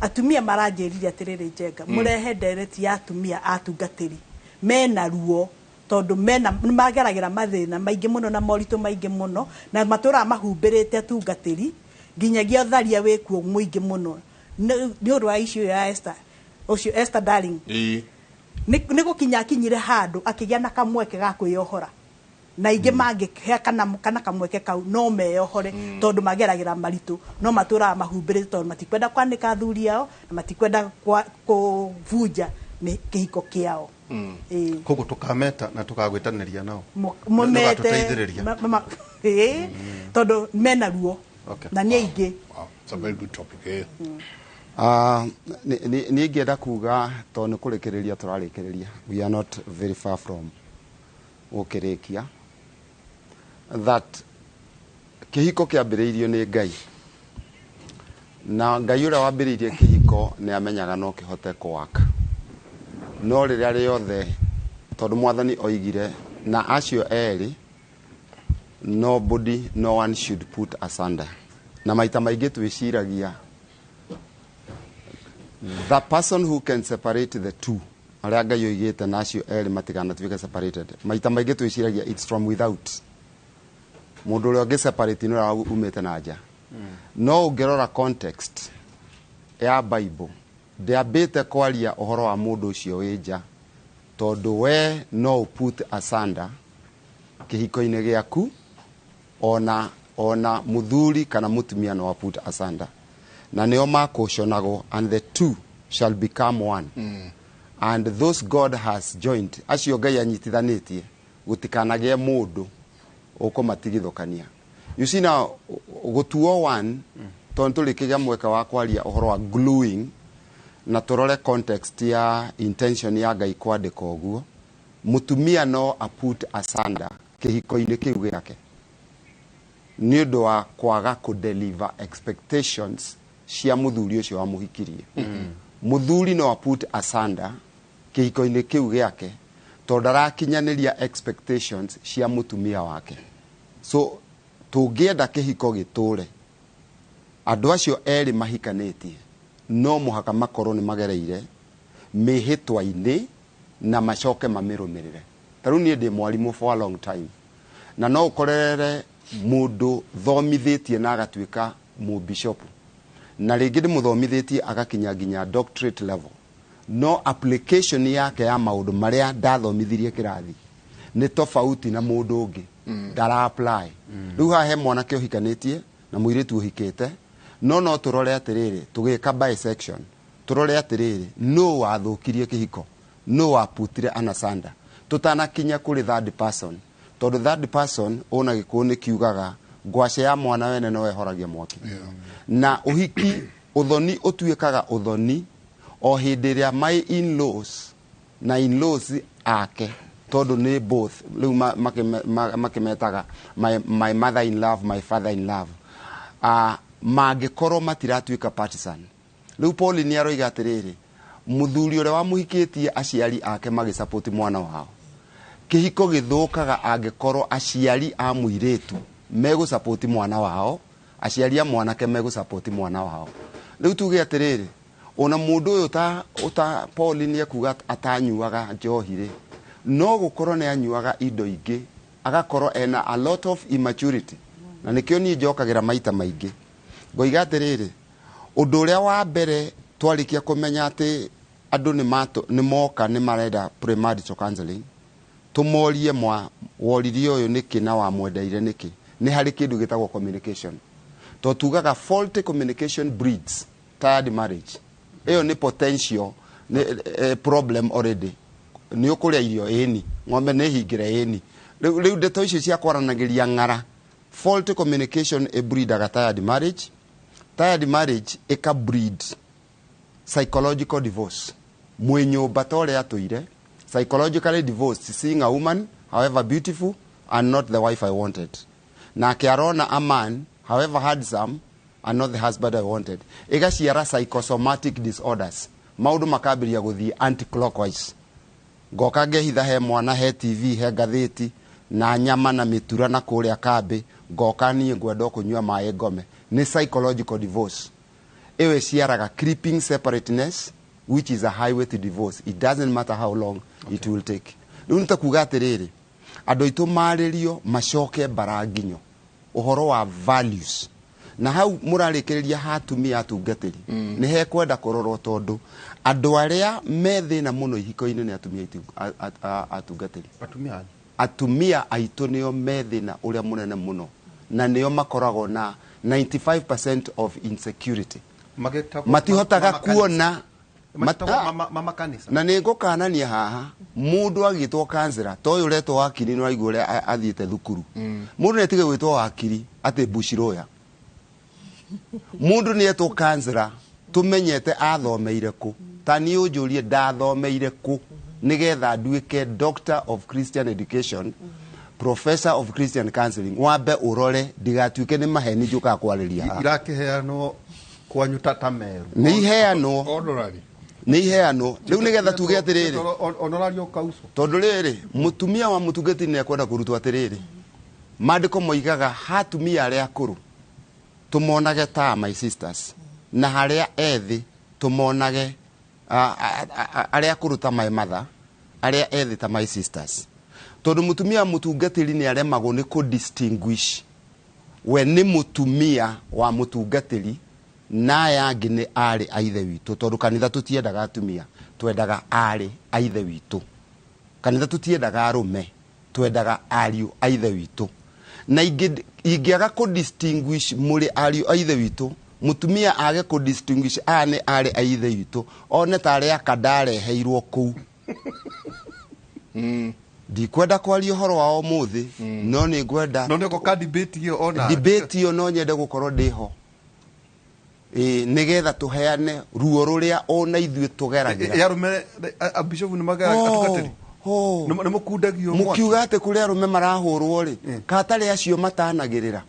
atumia maranjĩrire atĩrĩrĩ Njenga mũrehe ndereti ya atumia atungatĩri mena ruo tondũ nĩ mageragĩra mathĩna maingĩ mũno na moritũ maingĩ mũno na matũũraga mahumbĩrĩte atungatĩri nginyagia ũtharia wĩkuo mũingĩ mũno nĩ ũndũ wa icio ya Esther darling nĩ gũkinya akinyire handũ akĩgĩa na kamweke ga kwĩyohora na ingĩ mangĩhe kana kamweke kau no meyohore tondu mageragĩra maritũ no matũũraga mahumbĩrĩte tondũ matikwenda kwanĩka athuri ao na matikwenda kũbunja kĩhiko kĩao koguo tukameta na tukagwĩtanĩria nao mũmete tondũ mena ruo na nĩ aingĩ. It's a very good topic. Ni ngĩenda kuga tondũ nĩ kũrĩkĩrĩria tũrarĩkĩrĩria we are not very far from gũkĩrĩkia that kĩhiko kĩambĩrĩirio nĩ Ngai na Ngai ũrĩa wambĩrĩirie kĩhiko nĩ amenyaga no kĩhote kũwaka no rĩrĩa rĩothe tondũ mwathani oigire na acio erĩ no one should put asunder. Na maita maingĩ twĩciragia the person who can separate the two, arĩa Ngai oigĩte na acio erĩ matiganatuĩke separated, maita maingĩ twĩciragia it's from without. Mũndũ ũrĩa ũngĩ separate nĩ ũrĩa umĩte na nja. No ũngĩrora context ya Bible ndĩambĩte kwaria ũhoro wa mũndũ ũcio wĩ nja, tondũ we no put asunder kĩhiko-inĩ gĩaku, ona muthuri kana mutumia no put asunder, na nĩo makũconagwo, and the two shall become one. And those God has joined, acio Ngai anyitithanĩtie, gũtikanagĩe mũndũ ũkũmatigithũkania. You see now, gũtuo one, tondũ tũrĩkĩgia mweka wa kwaria ũhoro wa gluing, na tũrore context ya intention ya Ngai kwandĩka ũguo, mutumia no a put asunder kĩhiko-inĩ kĩu gĩake, nĩ ũndũ wa kwaga kũdeliver expectations cia muthuri ũcio wamũhikirie. Muthuri no a put asunder kĩhiko-inĩ kĩu gĩake tondũ ndarakinyanĩria expectations cia mutumia wake. So tũngĩenda kĩhiko gĩtũre, andũ acio erĩ mahikanĩtie no mũhaka makorwo nĩ magereire mĩhĩtwa-inĩ na macoke mamĩrũmĩrĩre. Tarĩu niĩ ndĩ mwarimũ for a long time, na no ũkorere mũndũ thomithĩtie na agatuĩka mũbishopu, na rĩngĩ ndĩmũthomithĩtie agakinya nginya doctorate level, no application yake ya maũndũ marĩa ndathomithirie kĩrathi nĩ tofauti na mũndũ ũngĩ ndara apply. Rĩu haha he mwanake ũhikanĩtie na mũirĩtu ũhikĩte, no tũrore atĩrĩrĩ, tũgĩka bisection, tũrore atĩrĩrĩ, no wathũkirie kĩhiko, no waputire anasanda, tũtanakinya kũrĩ third person, tondũ third person ona gĩkũũ nĩ kiugaga ngwace ya mwana wene no ehoragia mwaki. Na ũhiki ũthoni ũtuĩkaga ũthoni o hĩndĩ ĩrĩa my in-laws na in-laws ake, tondũ nĩ both, rĩu makĩmetaga my mother in love, my father in love, mangĩkorwo matiratuĩka partisan. Rĩu Paul nĩ aroiga atĩrĩrĩ, muthuri ũrĩa wamũhikĩtie aciari ake magĩsupport mwana wao, kĩhiko gĩthũkaga angĩkorwo aciari a mũirĩtu megũsupport mwana wao, aciari a mwanake megũsupport mwana wao. Rĩu tuge atĩrĩrĩ, ona mũndũ ũyũ Paul nĩ akuga atanyuaga njohi-rĩ, no gũkorwo nĩ anyuaga indo ingĩ, agakorwo ena a lot of immaturity, na nĩkĩo niĩ njokagĩra maita maingĩ ngoiga atĩrĩrĩ, ũndũ ũrĩa wa mbere twarĩkia kũmenya atĩ andũ nĩ moka nĩ marenda premarital counseling, tũmorie woririe ũyũ nĩkĩ na wamwendeire nĩkĩ, nĩ harĩ kĩndũ gĩtagwo communication. To tugaga faulty communication breeds tired marriage. Ĩyo nĩ potential problem already. Nĩ ũkũrĩa irio ĩni, ng'ombe nĩ hingĩre ĩni. Rĩu ndeto icio cia kwaranagĩria ng'ara, faulty communication breedaga tired marriage. Tired marriage ĩka breed psychological divorce. Mwenyũmba ta ũrĩa atũire, psychologically divorced, seeing a woman however beautiful and not the wife I wanted. Na akiarona a man however handsome and not the husband I wanted. Ĩgaciara psychosomatic disorders. Maũndũ makambĩrĩria gũthiĩ anti-clockwise. Ngoka ngehitha he mwana, he TV, he ngathĩti, na nyama na mĩtura na kũrĩa kambĩ, ngoka niĩ ngwenda kũnyua maĩ ngome. Nĩ psychological divorce. Ĩyo ĩciaraga creeping separateness, which is a highway to divorce. It doesn't matter how long it will take. Rĩu nĩtakuga atĩrĩrĩ, andũ aitũ marĩrio macoke baranginyo ũhoro wa values, na hau mũrarĩkĩrĩria hatumia atungatĩri nĩ hekwenda kũrorwo, tondũ andũ arĩa me thĩna mũno ihiko-inĩ nĩ atumia atungatĩri. Atumia aitũ nĩo me thĩna ũrĩa mũnene mũno, na nĩo makoragwo na 95% of insecurity. Matihotaga kuona na nĩ ngũkanania haha, mũndũ agĩtwo kansera to ũyũ ũretwo wakiri nĩ waigua ũrĩa athiĩte thukuru. Mũndũ nĩ atige gwĩtwo wakiri atĩ buciroya. Mũndũ nĩ etwo kansera tũmenyete athomeire kũ. Ta niĩ ũnjũrie ndathomeire kũ nĩgetha nduĩke doctor of Christian education, professor of Christian counseling. Wambe ũrore ndigatuĩke nĩ maheni njũkaga kwarĩria haha. Irakĩheanwo kwanyu tata meru. Nĩ iheanwo nä iheanwo rä u nä getha tuge atä rä rä onorario kauso tondå rä rä må tumia wa må tungäti nä ekwenda kå rutwo atä rä rä mandä ko moigaga hatumia arä a akå rå tå monage ta my sisters na harä a ethä tå monage arä a akå rå ta my mother arä a ethä ta my sisters tondå må tumia må tungatä ri nä aremagwo nä kå distinguish we nä må tumia wa må tungatä ri na aya angä nä arä a ithe witå tondå kanitha tå tiendaga atumia twendaga arä a ithe witå kanitha tå tiendaga arå me twendaga ariå a ithe witå na ingĩaga kå distinguish mũrĩ ariũ a ithe witũ mũtumia age kå distinguish aya nĩ arĩ a ithe witũ one ta arĩa aka ndareheirwo kũu ndikwenda kwaria ũhoro wa ũmũthĩ no nĩ ngwenda debate ĩyo no nyende gũkorwo ndĩho nĩgetha tũheane ruo rũrĩa ona ithuĩ tũgeragĩra mukiuga atä kå rä arå me marahå rwo rä katarä acio matanagä rä ra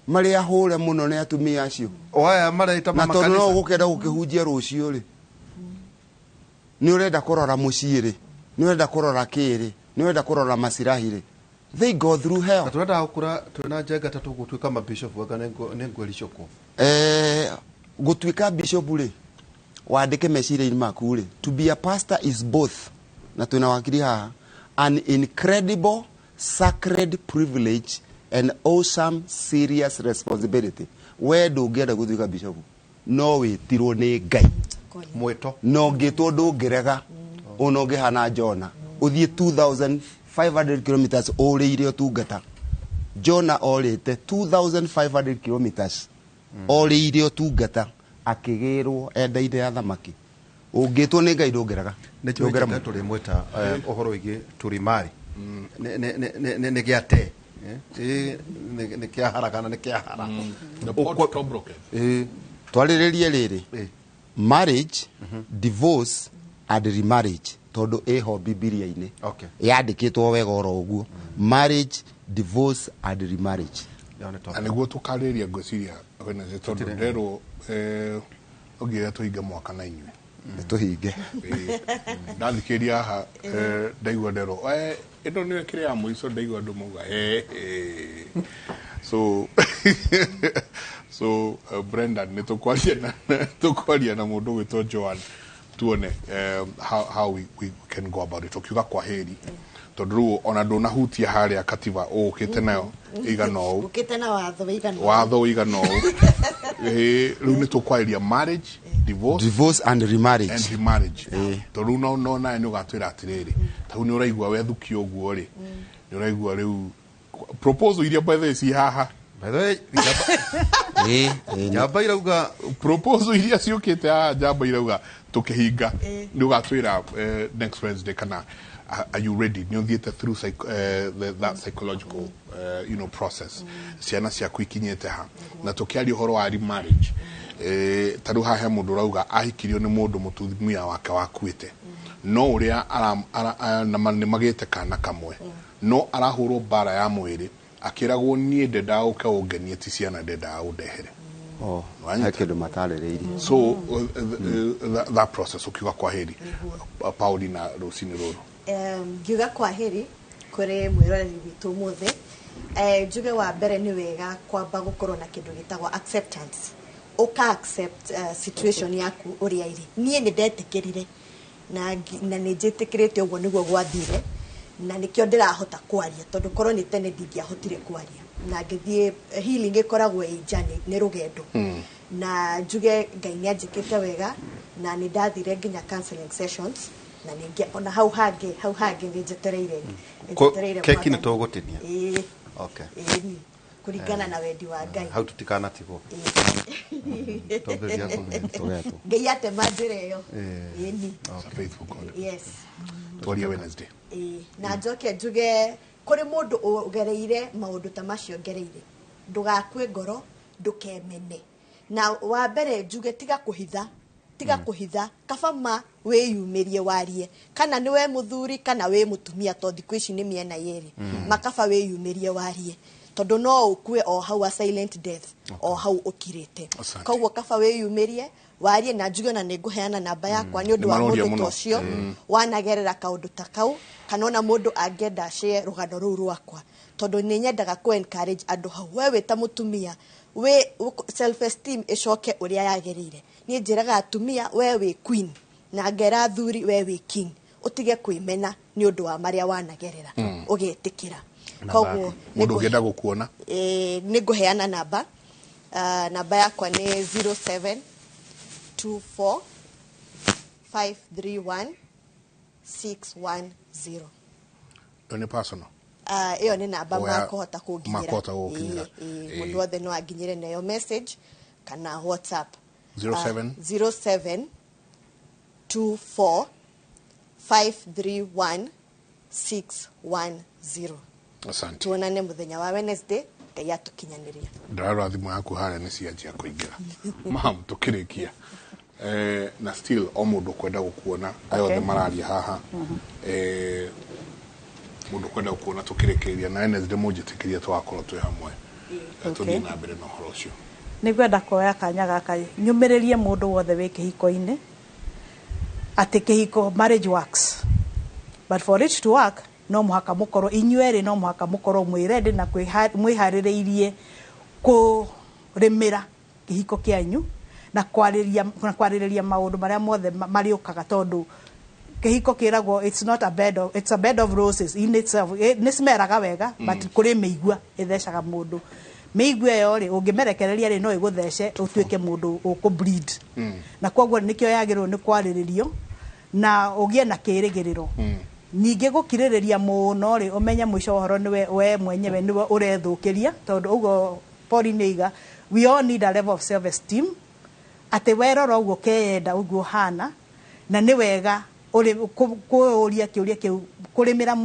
marä ahå re må no nä atumia acio na tondå no gå kenda gå kä hunjia rå cio rä nä å renda kå rora må ciä rä nä å renda kå rora kä rä nä å renda kå rora macirahi rä they go through hell tũrenda gũkũra twĩna njenga ta tũgũtuĩka mabishop wega nĩ ngwĩricũkwo gũtuĩka bishop rĩ wandĩke meciria-inĩ maku rĩ to be a pastor is both na twina wakiri haha an incredible sacred privilege and awesome serious responsibility we ndũngĩenda gũtuĩka bishop no wĩtirwo nĩ Ngai mwĩto no ngĩtwo ndũngĩrega ona ũngĩhana Jona ũthiĩ 2500 kilometers ũrĩire ũtungata Jona orĩte 2500 kilometers ũrĩire ũtungata akĩgĩrwo enda-inĩ ya thamaki ũngĩtwo nĩ Ngai ndũngĩrega nĩtũrĩ tũrĩ mweta ũhoro wĩgiĩ tũrĩ marĩ nĩ gĩate nĩ kĩa haraka na nĩ kĩa hara twarĩrĩrie rĩrĩ marriage divorce and remarriage tondũ ĩho bibilia-inĩ yandĩkĩtwo wega oro ũguo marriage divorce and remarriage na nĩguo tũkarĩria ngwĩciria tondũ ndĩrerwo ũngĩra tũhinge mwaka na inyuĩ tũhinge ndathikĩria haha ndaigua nderwo ĩno nĩyo kĩrĩa ya mũico ndaigua andũ mauga so Brendan nĩ tũkwaria na mũndũ gwĩtwo Joan tuone how we can go about it ũkiuga kwa heri tondũ rĩu ona ndũnahutia harĩa katiba ũũkĩte nayo igana ũũ ũkĩte na watho ũigana ũũ rĩu nĩ tũkwarĩria marriage divorce and remarriage tondũ no nawe nĩ ũgatwĩra atĩrĩrĩ tau nĩ ũraigua wethukio ũguo rĩ nĩ ũraigua rĩu proposal iria by the way ci haha njamba irauga proposal iria ciũkĩte haha njamba irauga tũkĩhinga nĩ ũgatwĩra next Wednesday kana are you ready nĩ ũthiĩte through that psychological process ciana ciaku ikinyĩte ha na tũkĩaria ũhoro wa remarriage tarĩu haha he mũndũ ũrauga ahikirio nĩ mũndũ mũtumia wake wakuĩte no ũrĩa nĩ magĩte kana kamwe no arahũrwo mbara ya mwĩrĩ akĩragwo niĩ ndendaga ũke ũngenie ti ciana ndendaga ũndehere kĩndũ matarĩrĩirie so that process ũkiuga kwa heri Paulina rũcinĩ rũrũ ngiuga kwa heri kũrĩ mwĩroreri witũ mũthĩ njuge wa mbere nĩ wega kwamba gũkorwo na kĩndũ gĩtagwo acceptance ũka accept situation yaku ũrĩa ĩrĩ niĩ nĩ ndetĩkĩrire na nĩ njĩtĩkĩrĩte ũguo nĩguo gwathire na nĩkĩo ndĩrahota kwaria tondũ korwo nĩ tene ndingĩahotire kwaria na ngĩthiĩ healing ĩkoragwo ĩ journey nĩ rũgendo na njuge Ngai nĩ anjĩkĩte wega na nĩ ndathire nginya counseling sessions na ningĩ ona hau hangĩ nĩ njetereire keki nĩ tũgũtinia kũringana na wendi wa Ngai hau tũtikanatigwo Ngai atema njĩra ĩyo twaria Wednesday na njoke njuge kũrĩ mũndũ ũgereire maũndũ ta macio ngereire ndũgakue ngoro ndũkemene na wa mbere njuge tiga kũhitha kabama wĩyumĩrie warie kana nĩ we mũthuri kana wĩ mũtumia tondũ thikũ ici nĩ mĩena yerĩ makaba wĩyumĩrie warie tondu no ukue o hau a silent death o hau ukirite koguo kaba wiyumirie warie na njuge na ninguheana namba yakwa ni undu wa mundu tocio wanagerera kaundu ta kau kana ona mundu angenda share rugano ruu rwakwa tondu ni nyendaga ku encourage andu hau wewe ta mutumia we self esteem icoke uria yagerire ni njiraga atumia wewe queen na ngera thuri wewe king utige kwimena ni undu wa maria wanagerera ugetikira koguo mundu ngenda gukuona ninguheana namba namba yakwa ni 0724531610 ni personal iyo ni namba makuhota kunginyira mundu wothe no anginyire nayo message kana WhatsApp 0724531610 asante tuonane muthenya wa Wednesday kaya tukinyaniria ndarara thimu yaku hara ni cianjia kuingira mam tukirikia na still o mundu kwenda gukuona ayothe mararia haha mundu kwenda gukuona tukirikiria na Wednesday mujitikiria twakorwo twi hamwe tuthii na mbere no horo ucio nigwenda koya kanya gaka nyumiririe mundu wothe wi kihiko-ini ati kihiko marriage works but for it to work no muhaka mukoro inyuere no muhaka mukoro mwirende na mwihaririirie kurimira kihiko kianyu na kwaririria maundu maria mothe mariukaga tondu kihiko kiragwo it's a bed of roses in itself nismeraga wega but kuri meigua itheshaga mundu meigua yo ri ungimerekereria ri no iguthece utuike mundu uku bleed na kwoguo nikio yagirwo ni kwariririo na ugie na kirigiriro ninge gukiririria muno ri umenye mwisho horo niwe we mwenyewe niwe urethukiria tondu ugo Pauline we all need a level of self esteem ate weroro ugo keyenda ugo hana na ni wega uri kuuria kiuria kiu kurimira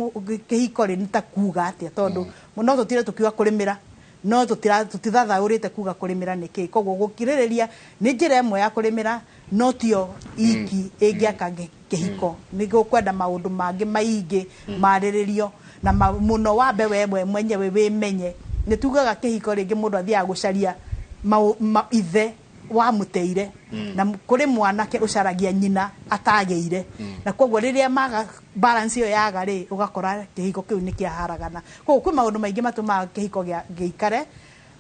kihiko ri nita kuga atia tondu no tutire tukiwa kurimira no tutithathaurite kuga kurimira niki koguo gukiririria ni njira emwe ya kurimira no tio iki ingiaka kihiko nigo kwenda maundu mangi maingi mariririo na muno wambe wewe mwenyewe wimenye nitugaga kihiko ringi mundu athia gucaria ithe wa muteire na kuri mwanake ucaragia nyina atageire na kwoguo riria maga balance yo yaga ri ugakora kihiko kiu ni kia haragana kwoguo kwi maundu maingi matuma kihiko giikare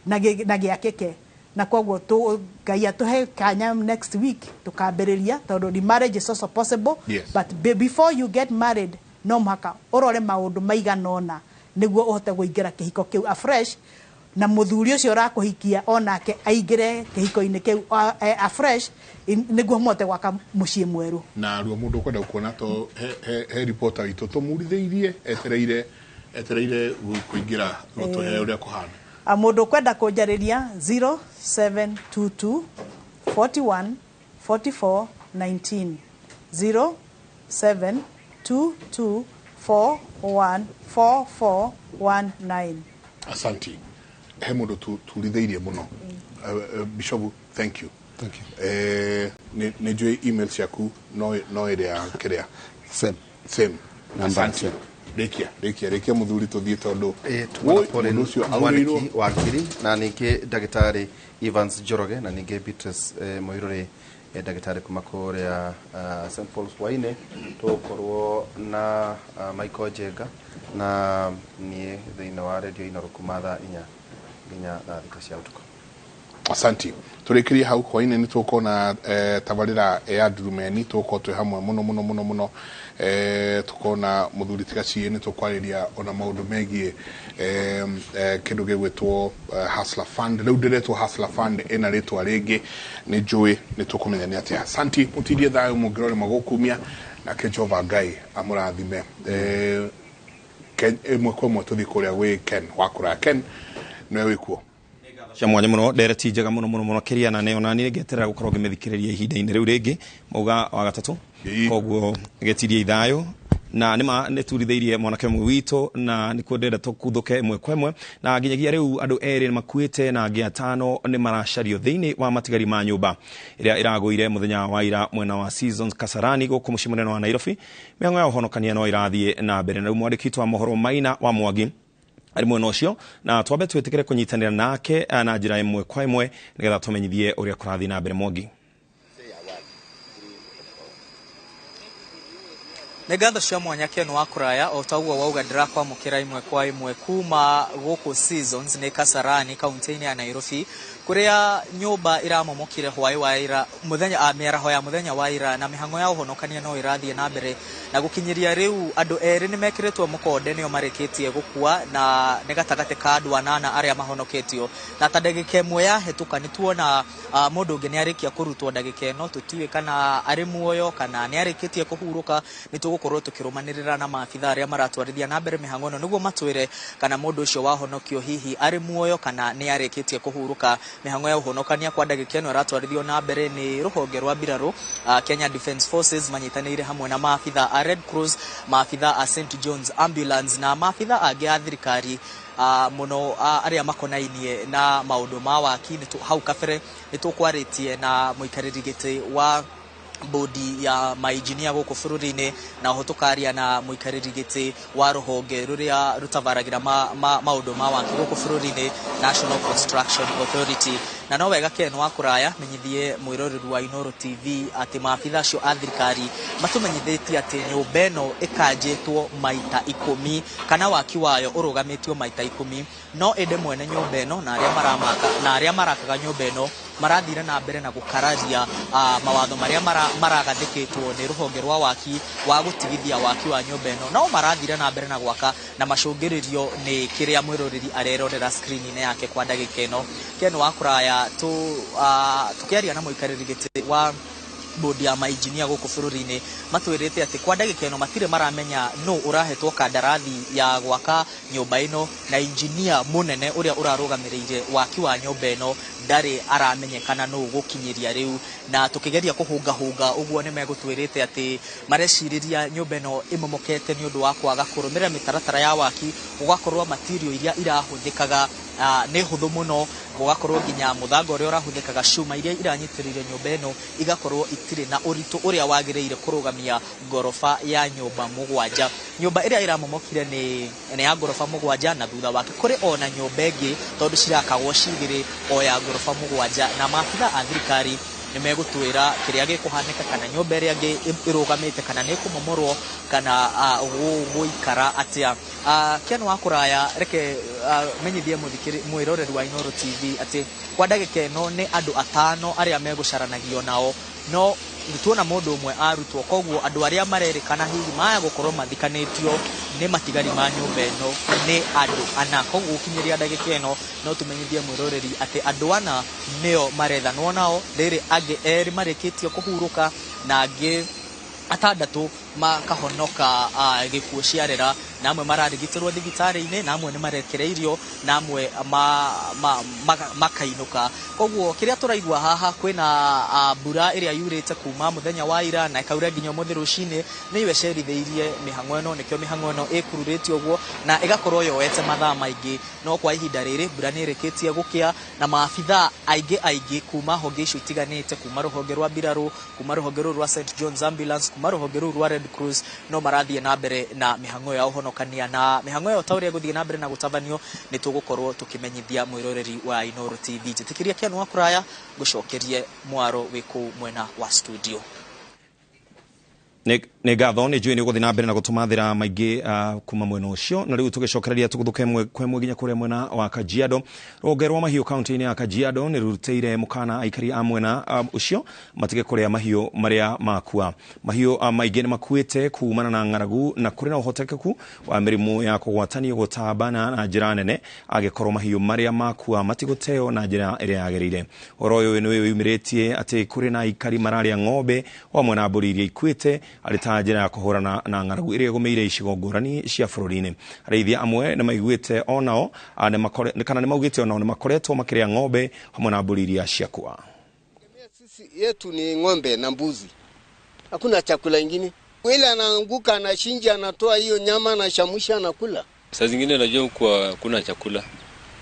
na giakeke na kwoguo tu Ngai atuhe kanya next week tukambiriria tondu the marriage is also possible but before you get married no mhaka urore maundu maiganona niguo uhote guingira kihiko kiu afresh na muthuri ucio rakuhikia onake aingire kihiko-ini kiu afresh niguo mote gwaka mucii mweru na ruo mundu kwenda kuona to he reporter itu tumurithiirie etereire kuingira gutuhe uria kuhana mundu kwenda kunjariria 0722 41 44 19 0722 41 44 19 asanti he mundu turithiirie muno Bishop thank you ne jwe email yaku no area kiria same asante rekia muthuri tuthie tondu mundu ucio auriro wakiri na ninge dagitari Evans Joroge na ninge Beatrice Moirore dagitari kumakorea St Paul's Waine tukorwo na Michael Jega na nie thina wa radio ina rukumatha inya nginya thika cia utuko asanti turikirie hau kwaine ni tukona tabarira ya drumeni tuko twe hamwe muno tukona muthuri tigacie ni tukwariria ona maundu megie kindu gigwitwo hustler fund riu ndiretwo hustler fund ina ritwa ringi ni njui ni tukumenya ni atia asanti mutirie thayo mungirore magukumia na Jehova Ngai amurathime emwe kwa mwe tuthi kuria wi Ken wakura Ken no wikuo cia mwanya muno ndereti njega muno kiria na neona ni ngeterera gukorwo ngimithikiriria ihinda-ini riu ringi mauga wa gatatu koguo getirie ithayo na nima neturitheirie mwanake mwe witu na nikwendera tukuthuke mwe kwemwe na nginyagia riu andu eri makuite na ngia tano ni marashario thiini wa matigari ma nyumba iria iraguire muthenya wa ira mwena wa Seasons Kasarani guku mucii munene wa Nairobi mĩhang'o ya ũhonokania no irathie na mbere na mwandĩki wa mohoro Maina wa Mwangi ari mwena ucio na twambe twetikire kunyitanira nake na njira imwe kwa imwe nigetha tumenyithie uria kurathi na mbere Mwangi. Negatho cia mwanya Ken wa kuraya o taguo wauga ndirakwa mukira imwe kwa imwe kuma guku seasons ni Kasarani kaunti-ini ya Nairobi kuria nyumba iramomokire hwai wa ira muthenya miaraho ya muthenya wa ira na mihango ya uhonokania no irathie na mbere na gukinyiria riu andu eri ni mekiritwo mukonde nio marikitie gukua na negatagate ka andu anana aria mahonoketio na ta ndagika imwe ya hetuka ni tuona mundu ungi ni arikia kurutwo ndagika ino tutiwe kana ari muoyo kana ni arikitie kuhuruka ni tugukorwo tukirumanirira na maafitha aria maratwarithia na mbere mihango no niguo matwire kana mundu ucio wahonokio hihi ari muoyo kana ni arikitie kuhuruka. Mihango ya uhonokania kwa ndagika ino ratwarithio na mbere ni ruhonge rwa mbiraru Kenya Defence Forces manyitanire hamwe na maafitha a Red Cross, maafitha a St John's Ambulance na maafitha angi a thirikari muno aria makonainie na maundu ma waki ni hau kabere ni tukwaritie na muikariri giti wa bodi ya mainjinia guku bururi-ini na hotukaria na muikariri giti wa ruhonge ruria rutavaragira maundu ma waki guku bururi-ini National Construction Authority na no wega Ken wa kuraya menyithie mwiroreri wa Inoro TV ati maafitha acio a thirikari matumenyithitie ati nyumba ino ikanjitwo maita 10 kana waki wayo urugamitio maita 10 no ende mwene nyumba ino na aria marakaga nyumba ino marathire na mbere na gukararia mawatho maria maragathikitwo ni ruhonge rwa waki wa gutigithia waki wa nyumba ino no marathire na mbere na gwaka na macungiririo ni kiria mwiroreri arerorera screen-ini yake kwa ndagika ino. Ken wa kuraya tukiaria na muikariri giti wa bodi ya mainjinia guku bururi-ini matwirite ati kwa ndagika ino matire maramenya no urahetwo kandarathi ya gwaka nyumba ino na injinia munene uria urarugamirire waki wa nyumba ino ndari aramenyekana no gukinyiria riu na tukigeria kuhunga uguo ni megutwirite ati mareciria nyumba ino imomokete ni undu wa kwaga kurumira mitaratara ya waki ugakorwo material iria irahuthikaga ni huthu muno gugakorwo ginya muthango uria urahuthikaga cuma iria iranyitirire nyumba ino igakorwo itire na uritu uria wagireire kurugamia gorofa ya nyumba mugwanja. Nyumba iria iramomokire ni ya gorofa mugwanja na thutha wake kuri ona nyumba ingi tondu cirakagwo cigire o ya gorofa mugwanja na maafitha a thirikari ni megutwira kiria gikuhanika kana nyumba iria ngi irugamite kana ni kumomorwo kana guikara atia. Ken wa kuraya reke menyithie mwiroreri wa Inoro TV ati kwa ndagika ino ni andu 5 aria megucaranagio nao no tuona mundu umwe arutwo koguo andu aria marerikana hihi maya gukorwo mathikanitio ni matigari ma nyumba ino ni andu 4 koguo ukinyiria ndagika ino no tumenyithie mwiroreri ati andu 4 nio marethanwo nao riri angi eri marikitie kuhuruka na angi 6 makahonoka gikuo ciarera na amwe mararigitirwo thibitari-ini na amwe ni marekereirio na amwe makainuka. Koguo kiria turaigua haha kwina mbura iria yurite kuma muthenya wa ira na ikaura nginya muthi rucini ni iwe ceritheirie mihango ino nikio mihango ino ikururitio uguo na igakorwo yoete mathaa maingi no kwa ihinda riri mbura ni irikitie gukia na maafitha aingi kuma honge icio itiganite kuma ruhonge rwa mbiraru kuma ruhonge rwa St John's Ambulance kuma ruhonge rwa Red Cross no marathie na mbere na mihango ya uhonokania na mihango ya tauria guthie na mbere na gutavanio ni tugukorwo tukimenyithia mwiroreri wa Inoro TV. Jitikiria Ken wa kuraya gucokerie mwaro wiku mwena wa studio. Nä ngatho nä njå nä gå thiä na mbere na gå tå mathä maingä kuma mwena å cio na rä u tå gä cokereria tå gå thå kwemwe nginya kå rä a mwena wa Kajiado. Rũhonge rwa mahiå kaunti-inä ya Kajiado nä rå rutä ire må kana aikari a mwena å cio matige kå rä a mahiå marä a makua. Mahiå maingä nä makuä te kumana na ng'aragu na kå rä na å hotekeku wa mä rimå ya kå gwatanio gå tambana na njä ra nene agä korwo mahiå marä a makua matigå teo na njä ra ä rä a yagä rä ire. Å ro å yå nä wä umä rä tie atä kå rä na aikari mararä a ng'ombe wa mwena mbå ri iria ikuä te arä ta njä ra ya kuhurana na ng'aragu iria gumeire icigo ngurani cia bururi-ini. Arĩithia amwe nĩ maiguĩte onao kana nĩ maugĩte onao nĩ makoretwo makĩrĩa ng'ombe hamwe na mbũri iria ciakua. Sisi yetu ni ng'ombe na mbuzi, hakuna chakula ingine. Wila anaanguka anashinja, anatoa hiyo nyama na shamusha anakula. Saa zingine najua kwa kuna chakula,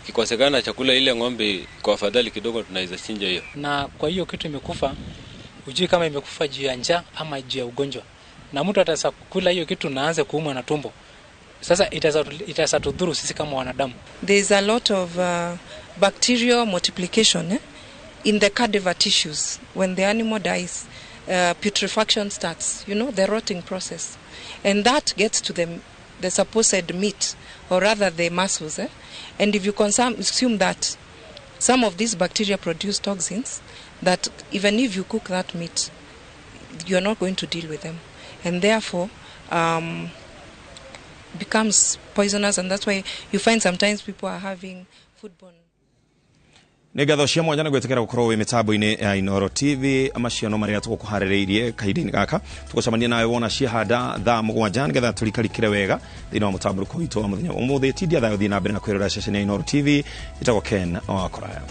kikosekana chakula ile ng'ombe kwa afadhali kidogo tunaweza chinja hiyo. Na kwa hiyo kitu imekufa, ujui kama imekufa juu ya njaa ama juu ya ugonjwa. Na mtu atasa kula hiyo kitu na aanze kuumwa na tumbo. Sasa itasatudhuru sisi kama wanadamu. There is a lot of bacterial multiplication in the cadaver tissues. When the animal dies, putrefaction starts, the rotting process. And that gets to the supposed meat, or rather the muscles. And if you consume that, some of these bacteria produce toxins that even if you cook that meat, you're not going to deal with them. And therefore, becomes poisonous, and that's why you find sometimes people are having foodborne. Ngatho cia mwanya na gwetekera gukorwo wi mitambo-ini ya Inooro TV amaciano maria tugukuhaririirie kahinda-ini gaka tugucamania nawe wona ciahanda thaa 7 ngetha turikarikire wega thiini wa mutamburuko witu wa muthenya umuthi tindia thayo thii na mbere na kwirora ceceni ya Inooro TV itagwo Ken wa Koraya.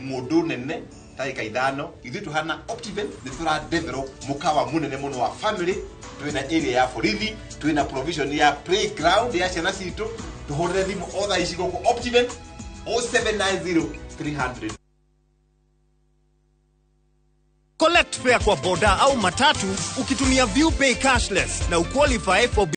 Mundu nene taika ithano ithu tuhana optiven ni tura develop mukawa munene muno wa family twina area ya borithi twina provision ya playground ya ciana citu tuhorere thimu otha icigo ku optiven 0790 300. Collect fare kwa boda au matatu ukitumia View Pay cashless na uqualify for